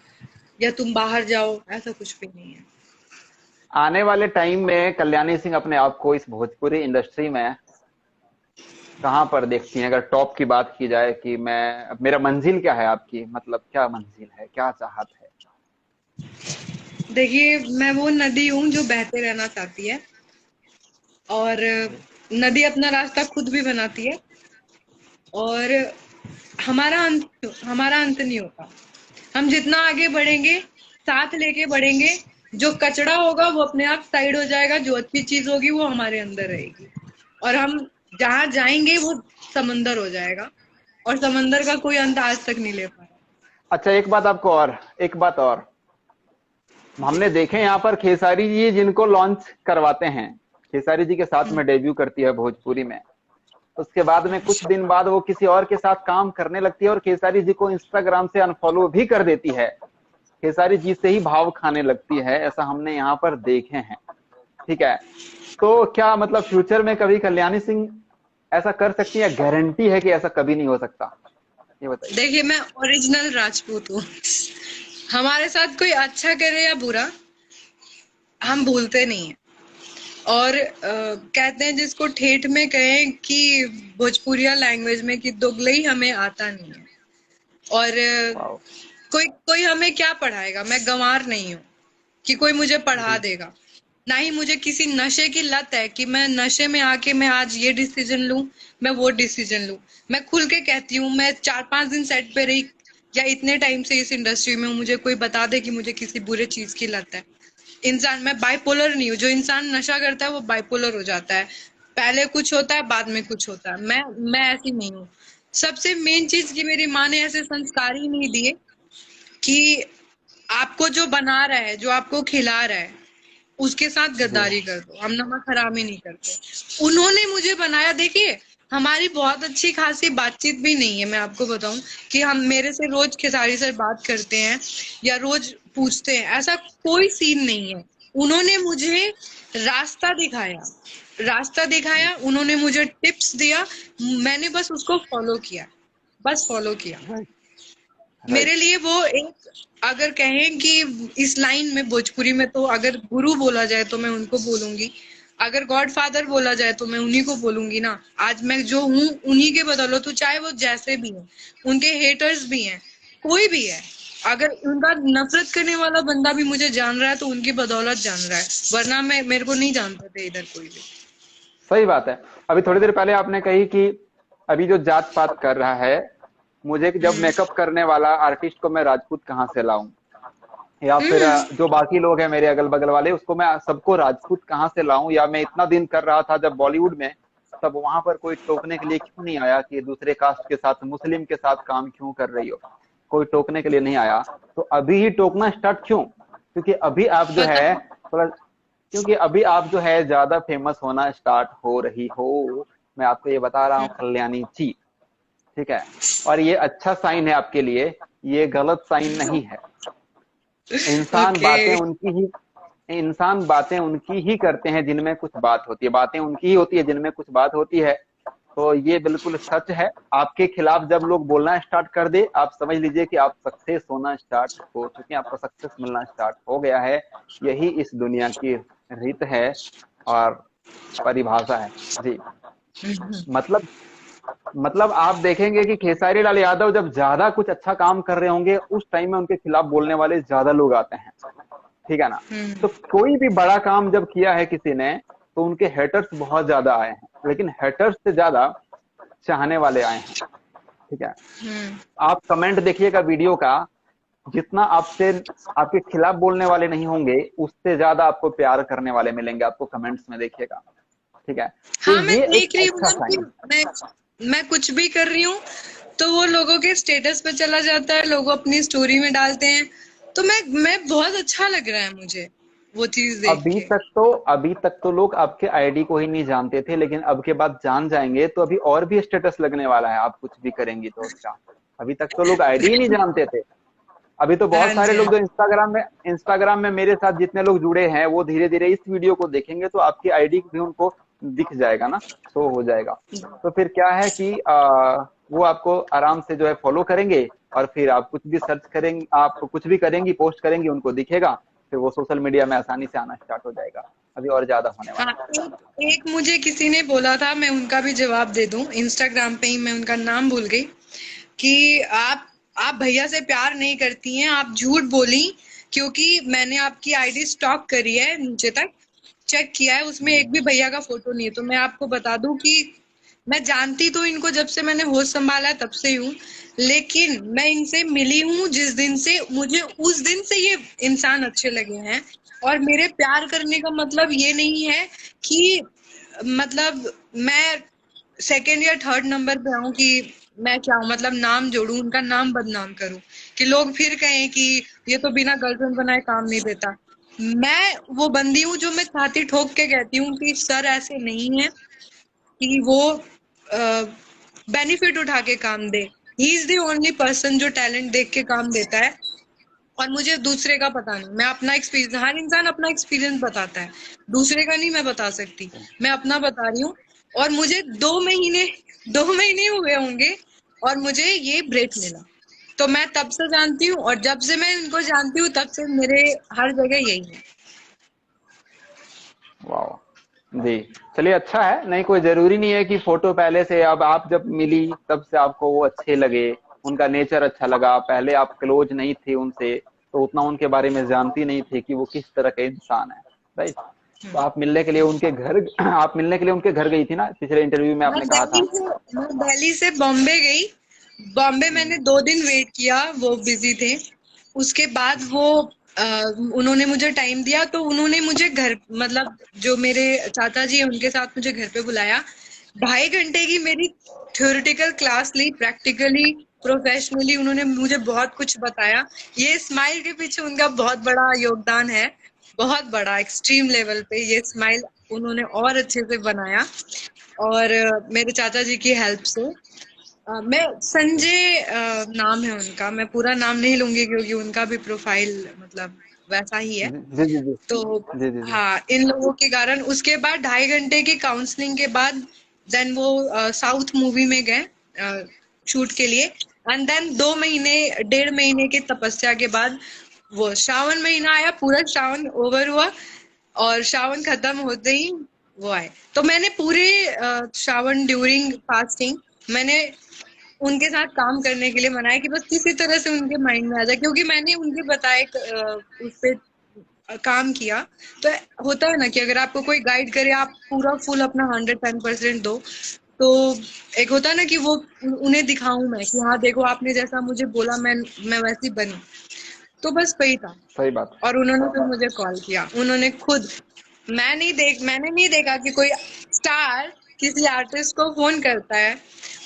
या तुम बाहर जाओ, ऐसा कुछ भी नहीं है। आने वाले टाइम में कल्याणी सिंह अपने आप को इस भोजपुरी इंडस्ट्री में कहाँ पर देखती हैं, अगर टॉप की बात की जाए कि मैं, मेरा मंजिल क्या है आपकी, मतलब क्या मंजिल है, क्या चाहत है? देखिए, मैं वो नदी हूँ जो बहते रहना चाहती है, और नदी अपना रास्ता खुद भी बनाती है, और हमारा अंत नहीं होता। हम जितना आगे बढ़ेंगे, साथ लेके बढ़ेंगे, जो कचड़ा होगा वो अपने आप साइड हो जाएगा, जो अच्छी चीज होगी वो हमारे अंदर रहेगी, और हम जहां जाएंगे वो समंदर हो जाएगा, और समंदर का कोई अंत आज तक नहीं ले पाया। अच्छा, एक बात और हमने देखे यहाँ पर खेसारी जी जिनको लॉन्च करवाते हैं, खेसारी जी के साथ में डेब्यू करती है भोजपुरी में, उसके बाद में कुछ दिन बाद वो किसी और के साथ काम करने लगती है और खेसारी जी को इंस्टाग्राम से अनफॉलो भी कर देती है, खेसारी जी से ही भाव खाने लगती है, ऐसा हमने यहाँ पर देखे हैं। ठीक है, तो क्या मतलब फ्यूचर में कभी कल्याणी सिंह ऐसा कर सकती है, गारंटी है कि ऐसा कभी नहीं हो सकता, ये बताइए। देखिए, मैं ओरिजिनल राजपूत हूँ। हमारे साथ कोई अच्छा करे या बुरा, हम भूलते नहीं है। और कहते हैं जिसको ठेठ में कहें कि भोजपुरिया लैंग्वेज में कि दोगलई हमें आता नहीं है। और वाह। कोई हमें क्या पढ़ाएगा। मैं गंवार नहीं हूँ कि कोई मुझे पढ़ा जी देगा। ना ही मुझे किसी नशे की लत है कि मैं नशे में आके मैं आज ये डिसीजन लूं, मैं वो डिसीजन लूं। मैं खुल के कहती हूँ, मैं 4-5 दिन सेट पे रही या इतने टाइम से इस इंडस्ट्री में हूँ, मुझे कोई बता दे कि मुझे किसी बुरे चीज की लत है। मैं बाइपोलर नहीं हूँ। जो इंसान नशा करता है वो बाइपोलर हो जाता है, पहले कुछ होता है बाद में कुछ होता है। मैं ऐसी नहीं हूँ। सबसे मेन चीज की मेरी माँ ने ऐसे संस्कार ही नहीं दिए कि आपको जो बना रहा है, जो आपको खिला रहा है, उसके साथ जी गद्दारी कर दो। हम नमक हरामी नहीं करते। उन्होंने मुझे बनाया। देखिए, हमारी बहुत अच्छी खासी बातचीत भी नहीं है। मैं आपको बताऊं कि हम मेरे से रोज खेसारी सर बात करते हैं या रोज पूछते हैं, ऐसा कोई सीन नहीं है। उन्होंने मुझे रास्ता दिखाया, उन्होंने मुझे टिप्स दिया, मैंने बस उसको फॉलो किया, बस फॉलो किया। राइट मेरे राइट। लिए वो एक, अगर कहें कि इस लाइन में भोजपुरी में तो अगर गुरु बोला जाए तो मैं उनको बोलूंगी, अगर गॉड फादर बोला जाए तो मैं उन्हीं को बोलूंगी ना। आज मैं जो हूँ उन्हीं के बदौलत हूँ, चाहे वो जैसे भी हैं, उनके हेटर्स भी हैं, कोई भी है। अगर उनका नफरत करने वाला बंदा भी मुझे जान रहा है तो उनकी बदौलत जान रहा है, वरना मैं मेरे को नहीं जानते थे इधर कोई भी। सही बात है। अभी थोड़ी देर पहले आपने कही कि अभी जो जात पात कर रहा है, मुझे जब मेकअप करने वाला आर्टिस्ट को मैं राजपूत कहाँ से लाऊं, या फिर हम्म। जो बाकी लोग हैं मेरे अगल बगल वाले, उसको मैं सबको राजपूत कहाँ से लाऊं, या मैं इतना दिन कर रहा था जब बॉलीवुड में, तब वहां पर कोई टोकने के लिए क्यों नहीं आया कि दूसरे कास्ट के साथ, मुस्लिम के साथ काम क्यों कर रही हो, कोई टोकने के लिए नहीं आया। तो अभी ही टोकना स्टार्ट क्यों? क्योंकि अभी आप जो पता है थोड़ा, क्योंकि अभी आप जो है ज्यादा फेमस होना स्टार्ट हो रही हो, मैं आपको ये बता रहा हूँ कल्याणी जी। ठीक है, और ये अच्छा साइन है आपके लिए, ये गलत साइन नहीं है। इंसान ओके। बातें उनकी ही इंसान बातें उनकी ही करते हैं जिनमें कुछ बात होती है, बातें उनकी ही होती है जिनमें कुछ बात होती है। तो ये बिल्कुल सच है। आपके खिलाफ जब लोग बोलना स्टार्ट कर दे, आप समझ लीजिए कि आप सक्सेस होना स्टार्ट हो चुके हैं, आपको सक्सेस मिलना स्टार्ट हो गया है। यही इस दुनिया की रीत है और परिभाषा है जी। मतलब आप देखेंगे कि खेसारी लाल यादव जब ज्यादा कुछ अच्छा काम कर रहे होंगे, उस टाइम में उनके खिलाफ बोलने वाले ज्यादा लोग आते हैं। ठीक है ना? तो कोई भी बड़ा काम जब किया है किसी ने, तो उनके हेटर्स बहुत ज्यादा आए हैं, लेकिन हेटर्स से ज्यादा चाहने वाले आए हैं। ठीक है, आप कमेंट देखिएगा वीडियो का, जितना आपसे आपके खिलाफ बोलने वाले नहीं होंगे, उससे ज्यादा आपको प्यार करने वाले मिलेंगे आपको कमेंट्स में, देखिएगा। ठीक है, तो हाँ, मैं ये एक देख रही हूँ अच्छा ना कि साइन। मैं कुछ भी कर रही हूँ तो वो लोगों के स्टेटस पे चला जाता है, लोग अपनी स्टोरी में डालते हैं, तो मैं बहुत अच्छा लग रहा है मुझे वो चीज देख के। अभी तक तो लोग आपके आईडी को ही नहीं जानते थे, लेकिन अब के बाद जान जाएंगे, तो अभी और भी स्टेटस लगने वाला है आप कुछ भी करेंगी तो उसका। अभी तक तो लोग आईडी ही नहीं जानते थे। अभी तो बहुत हाँ सारे जी, हाँ। लोग जो इंस्टाग्राम में मेरे साथ जितने लोग जुड़े हैं, वो धीरे धीरे इस वीडियो को देखेंगे तो आपकी आईडी भी उनको दिख जाएगा ना, शो हो जाएगा। तो फिर क्या है कि वो आपको आराम से जो है फॉलो करेंगे, और फिर आप कुछ भी सर्च करेंगे, आप कुछ भी करेंगी, पोस्ट करेंगी, उनको दिखेगा, फिर वो सोशल मीडिया में आसानी से आना स्टार्ट हो जाएगा। अभी और ज्यादा होने हाँ, वाला है। एक मुझे किसी ने बोला था, मैं उनका भी जवाब दे दूं, इंस्टाग्राम पे ही, मैं उनका नाम भूल गई, कि आप भैया से प्यार नहीं करती हैं, आप झूठ बोली, क्योंकि मैंने आपकी आईडी स्टॉक करी है नीचे तक, चेक किया है, उसमें एक भी भैया का फोटो नहीं है। तो मैं आपको बता दूं कि मैं जानती तो इनको जब से मैंने होश संभाला है तब से ही हूँ, लेकिन मैं इनसे मिली हूँ जिस दिन से, मुझे उस दिन से ये इंसान अच्छे लगे हैं। और मेरे प्यार करने का मतलब ये नहीं है कि मतलब मैं सेकंड या थर्ड नंबर पे आऊं कि मैं क्या हूं, मतलब नाम जोड़ूं, उनका नाम बदनाम करूं कि लोग फिर कहें कि ये तो बिना गर्लफ्रेंड बनाए काम नहीं देता। मैं वो बंदी हूँ जो मैं छाती ठोक के कहती हूँ कि सर ऐसे नहीं है कि वो बेनिफिट उठा के काम दे। He is the only person जो टैलेंट देख के काम देता है, और मुझे दूसरे का पता नहीं। मैं अपना एक्सपीरियंस, हर इंसान अपना एक्सपीरियंस बताता है, दूसरे का नहीं मैं बता सकती, मैं अपना बता रही हूँ। और मुझे 2 महीने हुए होंगे और मुझे ये ब्रेक मिला, तो मैं तब से जानती हूँ, और जब से मैं इनको जानती हूँ तब से मेरे हर जगह यही है। वाह जी। चलिए अच्छा है, नहीं कोई जरूरी नहीं है कि फोटो पहले से, अब आप जब मिली तब से आपको वो अच्छे लगे, उनका नेचर अच्छा लगा, पहले आप क्लोज नहीं थे उनसे तो उतना उनके बारे में जानती नहीं थी कि वो किस तरह का इंसान है, राइट। तो आप मिलने के लिए उनके घर आप मिलने के लिए उनके घर गई थी ना, पिछले इंटरव्यू में मैं आपने कहा दिल्ली था। से मैं दिल्ली से बॉम्बे गई। बॉम्बे मैंने 2 दिन वेट किया, वो बिजी थे। उसके बाद वो उन्होंने मुझे टाइम दिया, तो उन्होंने मुझे घर, मतलब जो मेरे चाचा जी हैं उनके साथ मुझे घर पे बुलाया। 2.5 घंटे की मेरी थ्योरेटिकल क्लास ली, प्रैक्टिकली प्रोफेशनली उन्होंने मुझे बहुत कुछ बताया। ये स्माइल के पीछे उनका बहुत बड़ा योगदान है, बहुत बड़ा, एक्सट्रीम लेवल पे ये स्माइल उन्होंने और अच्छे से बनाया। और मेरे चाचा जी की हेल्प से मैं संजय नाम है उनका, मैं पूरा नाम नहीं लूंगी क्योंकि उनका भी प्रोफाइल मतलब वैसा ही है। जी जी जी तो जी जी जी। हाँ, इन लोगों के कारण उसके बाद 2.5 घंटे की काउंसलिंग के बाद देन वो साउथ मूवी में गए शूट के लिए। एंड देन 2 महीने, 1.5 महीने की तपस्या के बाद वो श्रावण महीना आया, पूरा श्रावण ओवर हुआ, और श्रावण खत्म होते ही वो आए। तो मैंने पूरे श्रावण ड्यूरिंग फास्टिंग मैंने उनके साथ काम करने के लिए मनाया कि बस किसी तरह से उनके माइंड में आ जाए, क्योंकि मैंने उनके बताए उस पे काम किया। तो होता है ना कि अगर आपको कोई गाइड करे, आप पूरा फुल अपना 110% दो, तो एक होता है ना कि वो उन्हें दिखाऊं मैं कि हाँ देखो, आपने जैसा मुझे बोला मैं वैसी बनी। तो बस वही था। सही बात। और उन्होंने फिर मुझे कॉल किया, उन्होंने खुद, मैंने नहीं देखा कि कोई स्टार किसी आर्टिस्ट को फोन करता है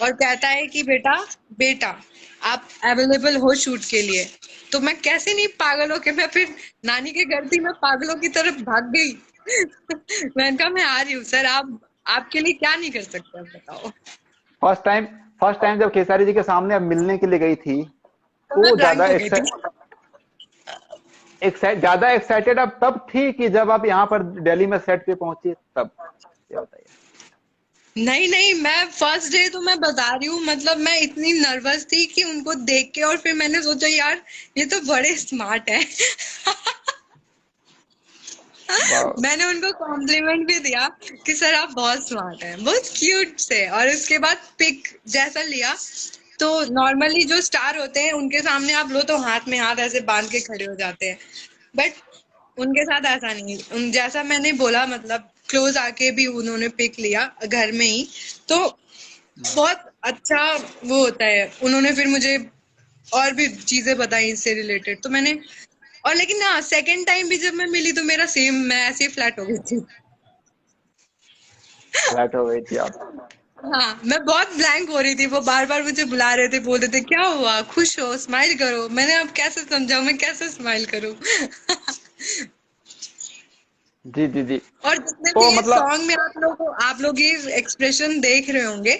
और कहता है कि बेटा बेटा आप अवेलेबल हो शूट के लिए। तो मैं कैसे नहीं पागल हो के मैं फिर नानी के घर थी, मैं पागलों की तरफ भाग गई। मैंने कहा मैं आ रही हूँ सर, आप आपके लिए क्या नहीं कर सकते, आप बताओ। फर्स्ट टाइम फर्स्ट टाइम जब खेसारी जी के सामने अब मिलने के लिए गई थी तो तो मैं वो ब्लैंक हो गई थी। ज्यादा एक्साइटेड अब तब थी कि जब आप यहाँ पर दिल्ली में सेट पे पहुंची तब, ये बताइए। नहीं नहीं, मैं फर्स्ट डे तो मैं बता रही हूँ, मतलब मैं इतनी नर्वस थी कि उनको देख के, और फिर मैंने सोचा यार ये तो बड़े स्मार्ट है। वाह। मैंने उनको कॉम्प्लीमेंट भी दिया कि सर आप बहुत स्मार्ट हैं, बहुत क्यूट से। और उसके बाद पिक जैसा लिया, तो नॉर्मली जो स्टार होते हैं उनके सामने आप लो तो हाथ में हाथ ऐसे बांध के खड़े हो जाते हैं, बट उनके साथ ऐसा नहीं। उन जैसा मैंने बोला, मतलब क्लोज आके भी उन्होंने पिक लिया घर में ही, तो बहुत अच्छा वो होता है। उन्होंने फिर मुझे और भी चीजें बताई इससे रिलेटेड, तो मैंने, और लेकिन हाँ सेकंड टाइम भी जब मैं मिली तो मेरा सेम, मैं ऐसे ही फ्लैट हो गई थी। फ्लैट हो गई थी आप। हाँ, मैं बहुत ब्लैंक हो रही थी, वो बार बार मुझे बुला रहे थे, बोल रहे थे क्या हुआ, खुश हो, स्माइल करो। मैंने अब कैसे समझाऊं, मैं कैसे स्माइल करूं। जी जी जी। और जितने भी तो ये मतलब सॉन्ग में आप लोग ये एक्सप्रेशन देख रहे होंगे,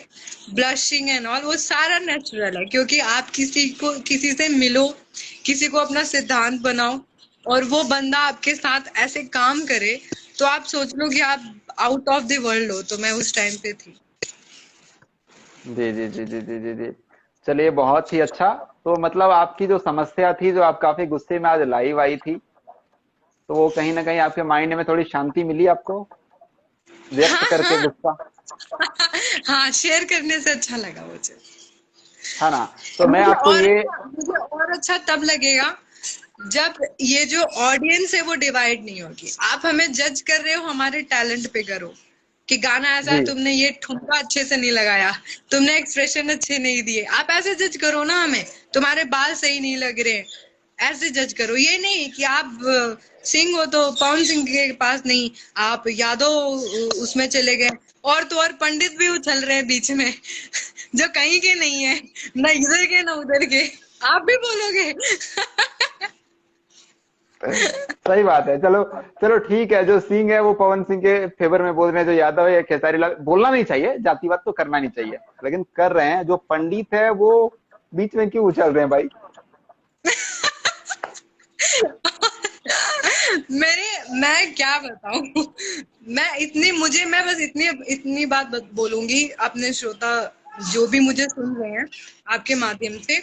ब्लशिंग एंड ऑल, वो सारा नेचुरल है, क्योंकि आप किसी से मिलो, किसी को अपना सिद्धांत बनाओ, और वो बंदा आपके साथ ऐसे काम करे, तो आप सोच लो कि आप आउट ऑफ द वर्ल्ड हो। तो मैं उस टाइम पे थी। जी जी जी जी जी जी जी। चलिए बहुत ही अच्छा। तो मतलब आपकी जो समस्या थी, जो आप काफी गुस्से में आज लाइव आई थी, तो वो कहीं ना कहीं आपके माइंड में थोड़ी शांति मिली आपको, व्यक्त हाँ करके हाँ। गुस्सा, हाँ, शेयर करने से अच्छा लगा मुझे। है ना। तो मैं आपको ये मुझे और अच्छा तब लगेगा जब ये जो ऑडियंस है वो डिवाइड नहीं होगी। आप हमें जज कर रहे हो हमारे टैलेंट पे करो कि गाना ऐसा है, जी तुमने ये ठुमका अच्छे से नहीं लगाया, तुमने एक्सप्रेशन अच्छे नहीं दिए, आप ऐसे जज करो ना हमें, तुम्हारे बाल सही नहीं लग रहे, ऐसे जज करो। ये नहीं कि आप सिंह हो तो पवन सिंह के पास नहीं, आप यादव उसमें चले गए, और तो और पंडित भी उछल रहे हैं बीच में जो कहीं के नहीं है, ना इधर के ना उधर के, आप भी बोलोगे सही बात है। चलो चलो ठीक है, जो सिंह है वो पवन सिंह के फेवर में बोल रहे हैं, जो यादव है या खेसारी लाल, बोलना नहीं चाहिए, जातिवाद तो करना नहीं चाहिए, लेकिन कर रहे हैं। जो पंडित है वो बीच में क्यों उछल रहे हैं भाई? मैं क्या बताऊं, मैं बस इतनी इतनी बात बोलूंगी अपने श्रोता जो भी मुझे सुन रहे हैं आपके माध्यम से,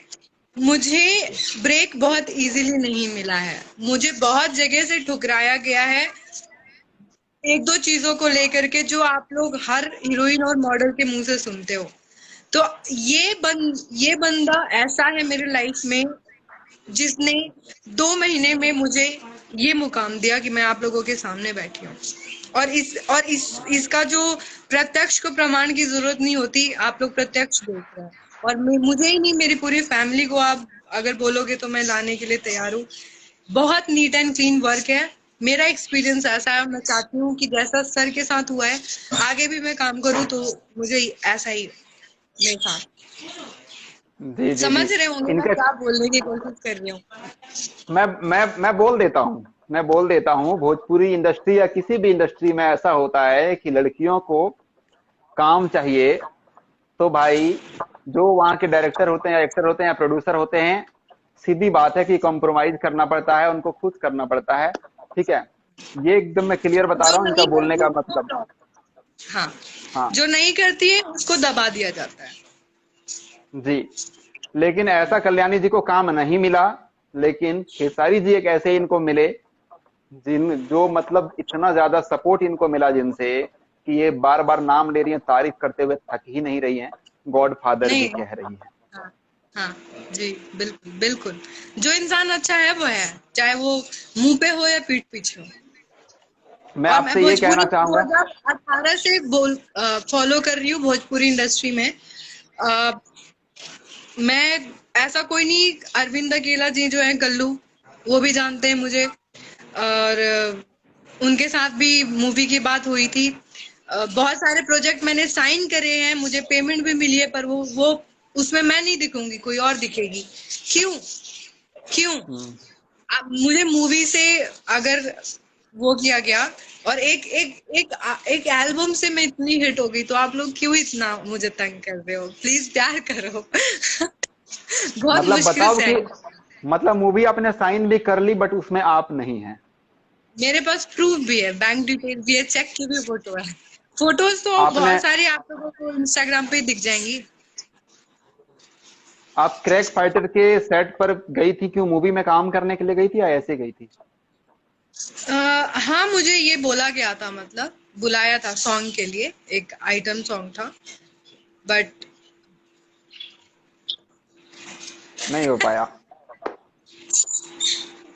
मुझे ब्रेक बहुत इजीली नहीं मिला है, मुझे बहुत जगह से ठुकराया गया है एक दो चीजों को लेकर के जो आप लोग हर हीरोइन और मॉडल के मुंह से सुनते हो। तो ये बंदा ऐसा है मेरे लाइफ में जिसने 2 महीने में मुझे ये मुकाम दिया कि मैं आप लोगों के सामने बैठी हूँ। और इसका जो प्रत्यक्ष को प्रमाण की जरूरत नहीं होती, आप लोग प्रत्यक्ष देख रहे हैं। और मुझे ही नहीं, मेरी पूरी फैमिली को आप अगर बोलोगे तो मैं लाने के लिए तैयार हूँ। बहुत नीट एंड क्लीन वर्क है, मेरा एक्सपीरियंस ऐसा है और मैं चाहती हूँ कि जैसा सर के साथ हुआ है आगे भी मैं काम करूँ तो मुझे ऐसा ही मेरे साथ। जी जी जी। समझ रहे होंगे मैं इनका क्या बोलने की कोशिश कर रही हूँ। मैं बोल देता हूँ, मैं बोल देता हूँ। भोजपुरी इंडस्ट्री या किसी भी इंडस्ट्री में ऐसा होता है कि लड़कियों को काम चाहिए, तो भाई जो वहाँ के डायरेक्टर होते हैं या एक्टर होते हैं या प्रोड्यूसर होते हैं, सीधी बात है कि कॉम्प्रोमाइज करना पड़ता है, उनको खुश करना पड़ता है। ठीक है, ये एकदम मैं क्लियर बता जो रहा हूँ इनका नहीं बोलने करती का है मतलब। उसको हाँ, हाँ जो नहीं करती है उसको दबा दिया जाता है। जी। लेकिन ऐसा कल्याणी जी को काम नहीं मिला, लेकिन खेसारी जी एक ऐसे इनको मिले जिन जो मतलब इतना ज्यादा सपोर्ट इनको मिला जिनसे, कि ये बार बार नाम ले रही हैं, तारीफ करते हुए थक ही नहीं रही हैं, गॉड फादर भी नहीं, कह रही हैं। हाँ हाँ जी, बिल्कुल बिल्कुल। जो इंसान अच्छा है वो है, चाहे वो मुंह पे हो या पीठ पीछे हो। मैं और मैं आपसे ये कहना भोजपुरी चाहूंगा। 2018 से फॉलो कर रही हूँ भोजपुरी इंडस्ट्री में। अ, मैं ऐसा कोई नहीं, अरविंद अकेला जी जो है गल्लू, वो भी जानते हैं मुझे, और उनके साथ भी मूवी की बात हुई थी। बहुत सारे प्रोजेक्ट मैंने साइन करे हैं, मुझे पेमेंट भी मिली है, पर वो उसमें मैं नहीं दिखूंगी, कोई और दिखेगी। क्यों? क्यों? हम्म, मुझे मूवी से अगर वो किया गया और एक एल्बम से मैं इतनी हिट हो गई, तो आप लोग क्यों इतना मुझे तंग कर रहे हो? प्लीज प्यार करो बहुत मतलब मुश्किल बताओ से कि आई। मतलब मूवी आपने साइन भी कर ली बट उसमें आप नहीं हैं। मेरे पास प्रूफ भी है, बैंक डिटेल भी है, चेक की भी फोटो है। फोटोज तो आपने बहुत सारी आप लोगों को इंस्टाग्राम पे दिख जाएंगी। आप क्रैक फाइटर के सेट पर गई थी, क्यों मूवी में काम करने के लिए गई थी या ऐसे गई थी? हाँ, मुझे ये बोला गया था, मतलब बुलाया था सॉन्ग के लिए, एक आइटम सॉन्ग था, बट नहीं हो पाया।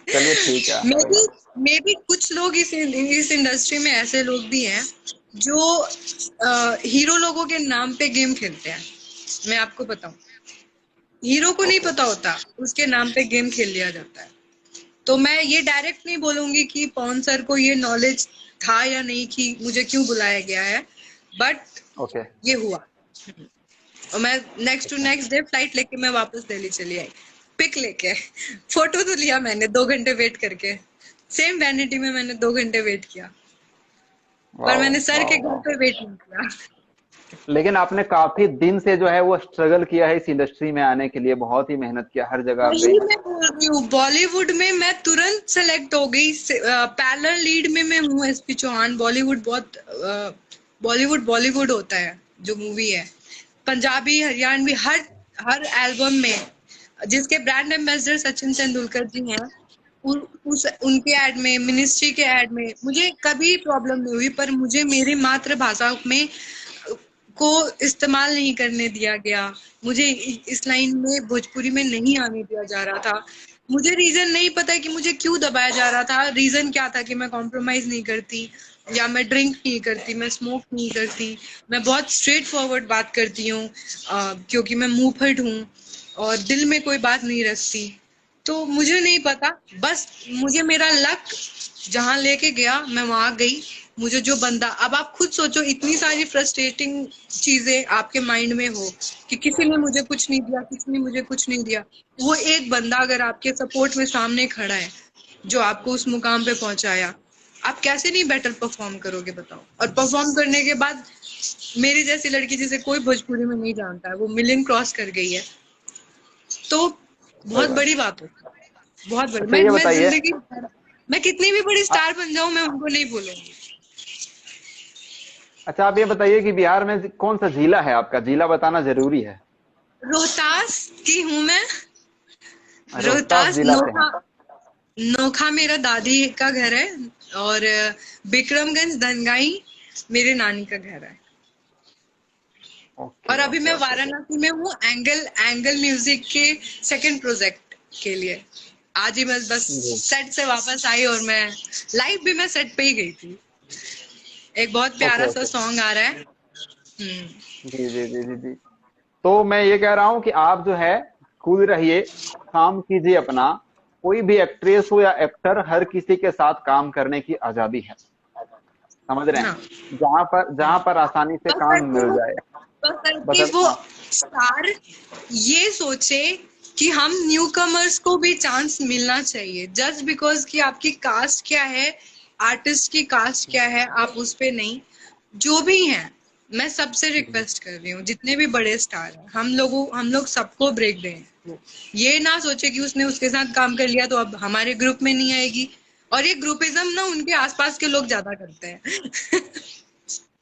चलिए ठीक है, मे कोई बी बात। मे बी कुछ लोग इस इंडस्ट्री में ऐसे लोग भी हैं जो हीरो लोगों के नाम पे गेम खेलते हैं। मैं आपको बताऊं, हीरो को नहीं ओके। पता होता, उसके नाम पे गेम खेल लिया जाता है। तो मैं ये डायरेक्ट नहीं बोलूंगी कि पवन सर को ये नॉलेज था या नहीं कि मुझे क्यों बुलाया गया है, बट ओके। ये हुआ। और मैं नेक्स्ट टू ठीक है। नेक्स्ट डे फ्लाइट लेके मैं वापस दिल्ली चली आई, पिक लेके। फोटो तो लिया मैंने 2 घंटे वेट करके, सेम वैनिटी में मैंने 2 घंटे वेट किया, पर वाओ मैंने सर वाओ के घर वाओ। पे वेट नहीं किया। लेकिन आपने काफी दिन से जो है वो स्ट्रगल किया है इस इंडस्ट्री में आने के लिए, बहुत ही मेहनत किया, हर जगह आप गई वही हैं। मैं बोल रही हूँ, बॉलीवुड में मैं तुरंत सेलेक्ट हो गई। पैरेलल लीड में मैं हूँ एसपी चौहान। बॉलीवुड बॉलीवुड होता है जो मूवी है, पंजाबी हरियाणवी, हर हर एल्बम में जिसके ब्रांड एम्बेसडर सचिन तेंदुलकर जी हैं, उनके ऐड में, मिनिस्ट्री के ऐड में मुझे कभी प्रॉब्लम नहीं हुई, पर मुझे मेरी मातृभाषा में को इस्तेमाल नहीं करने दिया गया। मुझे इस लाइन में भोजपुरी में नहीं आने दिया जा रहा था। मुझे रीजन नहीं पता कि मुझे क्यों दबाया जा रहा था। रीजन क्या था कि मैं कॉम्प्रोमाइज नहीं करती, या मैं ड्रिंक नहीं करती, मैं स्मोक नहीं करती, मैं बहुत स्ट्रेट फॉरवर्ड बात करती हूँ, क्योंकि मैं मुंह फट हूँ और दिल में कोई बात नहीं रखती। तो मुझे नहीं पता, बस मुझे मेरा लक जहां लेके गया मैं वहां गई। मुझे जो बंदा, अब आप खुद सोचो, इतनी सारी फ्रस्ट्रेटिंग चीजें आपके माइंड में हो कि किसी ने मुझे कुछ नहीं दिया, किसी ने मुझे कुछ नहीं दिया, वो एक बंदा अगर आपके सपोर्ट में सामने खड़ा है जो आपको उस मुकाम पे पहुंचाया, आप कैसे नहीं बेटर परफॉर्म करोगे बताओ। और परफॉर्म करने के बाद मेरी जैसी लड़की जिसे कोई भोजपुरी में नहीं जानता है वो मिलियन क्रॉस कर गई है, तो सही बहुत बात। बड़ी बात है, बहुत बड़ी। अच्छा मैं ये मैं बताइए, जिंदगी, मैं कितनी भी बड़ी आ- स्टार बन जाऊं मैं उनको नहीं भूलूंगी। अच्छा आप ये बताइए कि बिहार में कौन सा जिला है आपका? जिला बताना जरूरी है। रोहतास की हूँ मैं। रोहतास रोहतास जिला से नोखा। हैं। नोखा मेरा दादी का घर है, और विक्रमगंज धनगाई मेरे नानी का घर है। और ओके अभी ओके मैं ओके ओके। वाराणसी में हूँ, एंगल एंगल म्यूजिक के सेकंड प्रोजेक्ट के लिए। आज ही मैं बस जी सेट से वापस आई, और मैं लाइव भी मैं सेट पे ही गई थी। एक बहुत ओके प्यारा सा ओके। सॉन्ग आ रहा है। जी जी जी जी जी। तो मैं ये कह रहा हूँ कि आप जो है कूल रहिए, काम कीजिए अपना। कोई भी एक्ट्रेस हो या एक्टर, हर किसी के साथ काम करने की आजादी है, समझ रहे हाँ, हैं? जहां पर आसानी से बस काम मिल करके जाए। बस बस करके वो स्टार ये सोचे कि हम न्यू कमर्स को भी चांस मिलना चाहिए। जस्ट बिकॉज कि आपकी कास्ट क्या है, आर्टिस्ट की कास्ट क्या है, आप उस पे नहीं, जो भी हैं, मैं सबसे रिक्वेस्ट कर रही हूँ, जितने भी बड़े स्टार हैं, हम लोग सबको ब्रेक दें। ये ना सोचे कि उसने उसके साथ काम कर लिया तो अब हमारे ग्रुप में नहीं आएगी। और ये ग्रुपिज्म ना उनके आसपास के लोग ज्यादा करते हैं।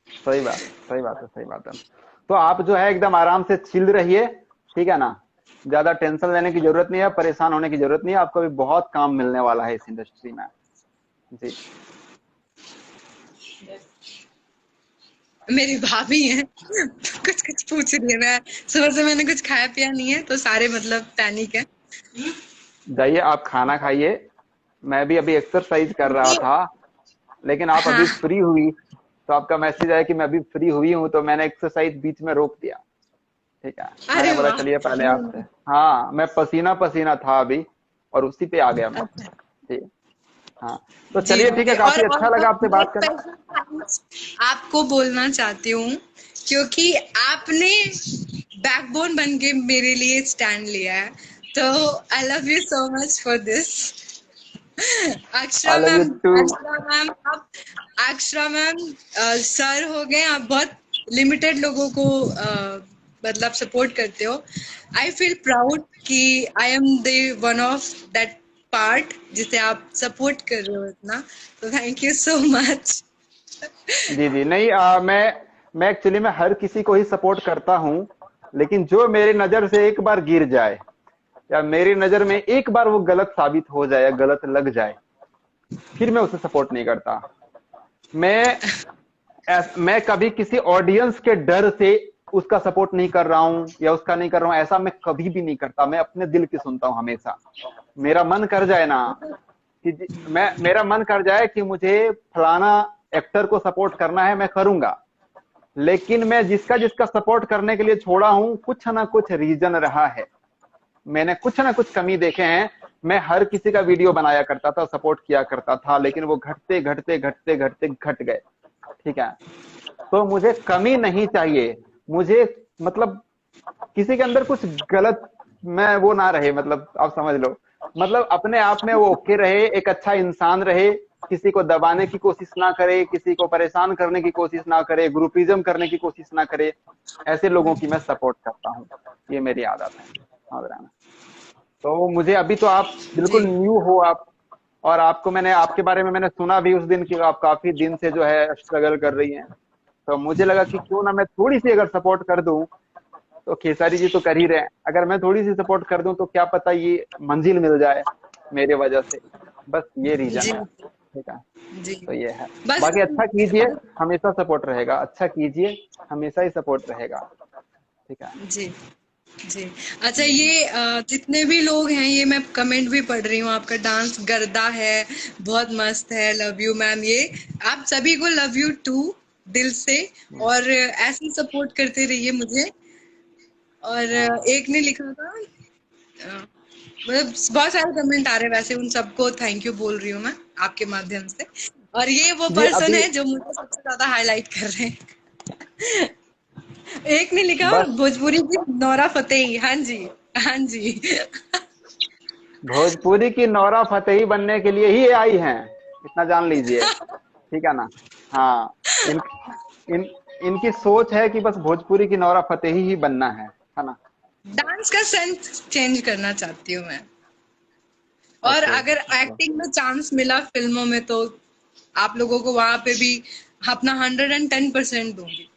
सही बात, सही बात है, सही बात है। तो आप जो है एकदम आराम से चिल रहिए, ठीक है ना? ज्यादा टेंशन लेने की जरूरत नहीं है, परेशान होने की जरूरत नहीं है। आपको भी बहुत काम मिलने वाला है इस इंडस्ट्री में। जी। मेरी भाभी है, कुछ कुछ पूछ रही है। मैं सुबह से मैंने कुछ खाया पिया नहीं है, तो सारे मतलब पैनिक है। जाइए आप खाना खाइए। मैं भी अभी एक्सरसाइज कर रहा था, लेकिन आप हाँ। अभी फ्री हुई तो आपका मैसेज आया कि मैं अभी फ्री हुई हूँ, तो मैंने एक्सरसाइज बीच में रोक दिया। ठीक है, मैंने अरे बोला वाह। चलिए पहले आपसे। हाँ, मैं पसीना पसीना था अभी, और उसी पे आ गया मैं। अच्छा। ठीक। हाँ, तो जी चलिए ठीक है, जी। काफी और अच्छा लगा आपसे मैं बात करके। स्पेशल थैंक्स आपको बोलना चाहती हूँ, क्योंकि आपने बैकबोन बन के मेरे लिए स्टैंड लिया है। तो I love you so much for this. Akshara I love you ma'am, too. Akshara ma'am आप, अक्षरा मैम सर हो गए। आप बहुत लिमिटेड लोगों को मतलब सपोर्ट करते हो। आई फील प्राउड कि I am the one of that part जिसे आप सपोर्ट कर रहे हो इतना। तो थैंक यू सो मच। जी जी, नहीं मैं एक्चुअली में हर किसी को ही सपोर्ट करता हूँ, लेकिन जो मेरी नजर से एक बार गिर जाए, या मेरी नजर में एक बार वो गलत साबित हो जाए या गलत लग जाए, फिर मैं उसे सपोर्ट नहीं करता। मैं मैं कभी किसी ऑडियंस के डर से उसका सपोर्ट नहीं कर रहा हूं या उसका नहीं कर रहा हूं, ऐसा मैं कभी भी नहीं करता। मैं अपने दिल की सुनता हूं हमेशा। मेरा मन कर जाए ना कि मेरा मन कर जाए कि मुझे फलाना एक्टर को सपोर्ट करना है, मैं करूंगा। लेकिन मैं जिसका जिसका सपोर्ट करने के लिए छोड़ा हूं, कुछ ना कुछ रीजन रहा है। मैंने कुछ ना कुछ कमी देखे हैं। मैं हर किसी का वीडियो बनाया करता था, सपोर्ट किया करता था, लेकिन वो घटते घटते घटते घटते घट गए। ठीक है, तो मुझे कमी नहीं चाहिए। मुझे मतलब किसी के अंदर कुछ गलत मैं वो ना रहे, मतलब आप समझ लो। मतलब अपने आप में वो ओके रहे, एक अच्छा इंसान रहे, किसी को दबाने की कोशिश ना करे, किसी को परेशान करने की कोशिश ना करे, ग्रुपिज्म करने की कोशिश ना करे। ऐसे लोगों की मैं सपोर्ट करता हूँ। ये मेरी आदत है, समझ रहे हैं ना? तो मुझे अभी तो आप जी बिल्कुल न्यू हो आप, और आपको मैंने आपके बारे में मैंने सुना भी उस दिन कि आप काफी दिन से जो है स्ट्रगल कर रही हैं। तो मुझे लगा कि क्यों ना मैं थोड़ी सी अगर सपोर्ट कर दूं। तो खेसारी जी तो कर ही रहे हैं, अगर मैं थोड़ी सी सपोर्ट कर दूं तो क्या पता ये मंजिल मिल जाए मेरे वजह से। बस ये रीजन जी है। ठीक है, जी। तो ये है। बस बाकी अच्छा कीजिए, हमेशा सपोर्ट रहेगा। अच्छा कीजिए, हमेशा ही सपोर्ट रहेगा। ठीक है। जी। जी। अच्छा, ये जितने भी लोग हैं, ये मैं कमेंट भी पढ़ रही हूँ, आपका डांस गर्दा है, बहुत मस्त है, लव यू मैम। ये आप सभी को लव यू टू, दिल से। और ऐसे ही सपोर्ट करते रहिए मुझे। और हाँ एक ने लिखा था, मतलब बहुत सारे कमेंट आ रहे हैं, वैसे उन सबको थैंक यू बोल रही हूँ मैं आपके माध्यम से। और ये वो जी पर्सन अभी है जो मुझे सबसे ज्यादा हाईलाइट कर रहे हैं। एक ने लिखा बस भोजपुरी की नोरा फतेही। हाँ जी, हाँ जी। भोजपुरी की नौरा फतेही बनने के लिए ही आई हैं, इतना जान लीजिए। ठीक है ना। हाँ, इन इन इनकी सोच है कि बस भोजपुरी की नौरा फतेही ही बनना है ना। डांस का सेंस चेंज करना चाहती हूँ मैं। और ओके अगर ओके। एक्टिंग में चांस मिला फिल्मों में, तो आप लोगों को वहां पे भी अपना 110% दूंगी।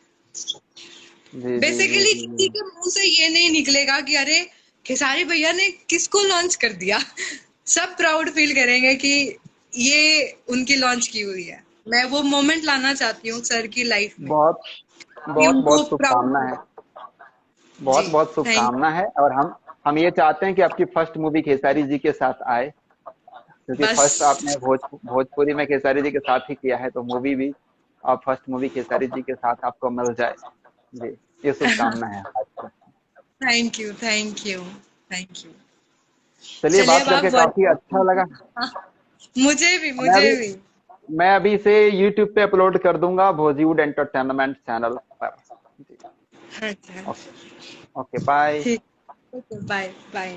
जी जी जी बेसिकली जी किसी जी। के मुंह से ये नहीं निकलेगा कि अरे खेसारी भैया ने किसको लॉन्च कर दिया। सब प्राउड फील करेंगे कि ये उनकी लॉन्च की हुई है। मैं वो मोमेंट लाना चाहती हूँ सर की लाइफ में, बहुत कि बहुत उनको बहुत प्राउड शुभकामना है। फील। बहुत जी, बहुत थैंक। शुभकामना है। और हम ये चाहते हैं कि आपकी फर्स्ट मूवी खेसारी जी के साथ आए, क्योंकि फर्स्ट बस। आपने भोजपुरी में खेसारी जी के साथ ही किया है, तो मूवी भी आप फर्स्ट मूवी खेसारी जी के साथ आपको मिल जाए। जी, ये शुभकामना है आपको। Thank you, thank you, thank you. चलिए, चलिए, बात अब करके आप काफी अच्छा लगा। हाँ, मुझे भी, मैं मुझे अभी भी। मैं अभी इसे यूट्यूब पे अपलोड कर दूंगा, भोजीवुड एंटरटेनमेंट चैनल पर। जी। अच्छा, ओके। Okay bye. ठीक। Okay, bye bye.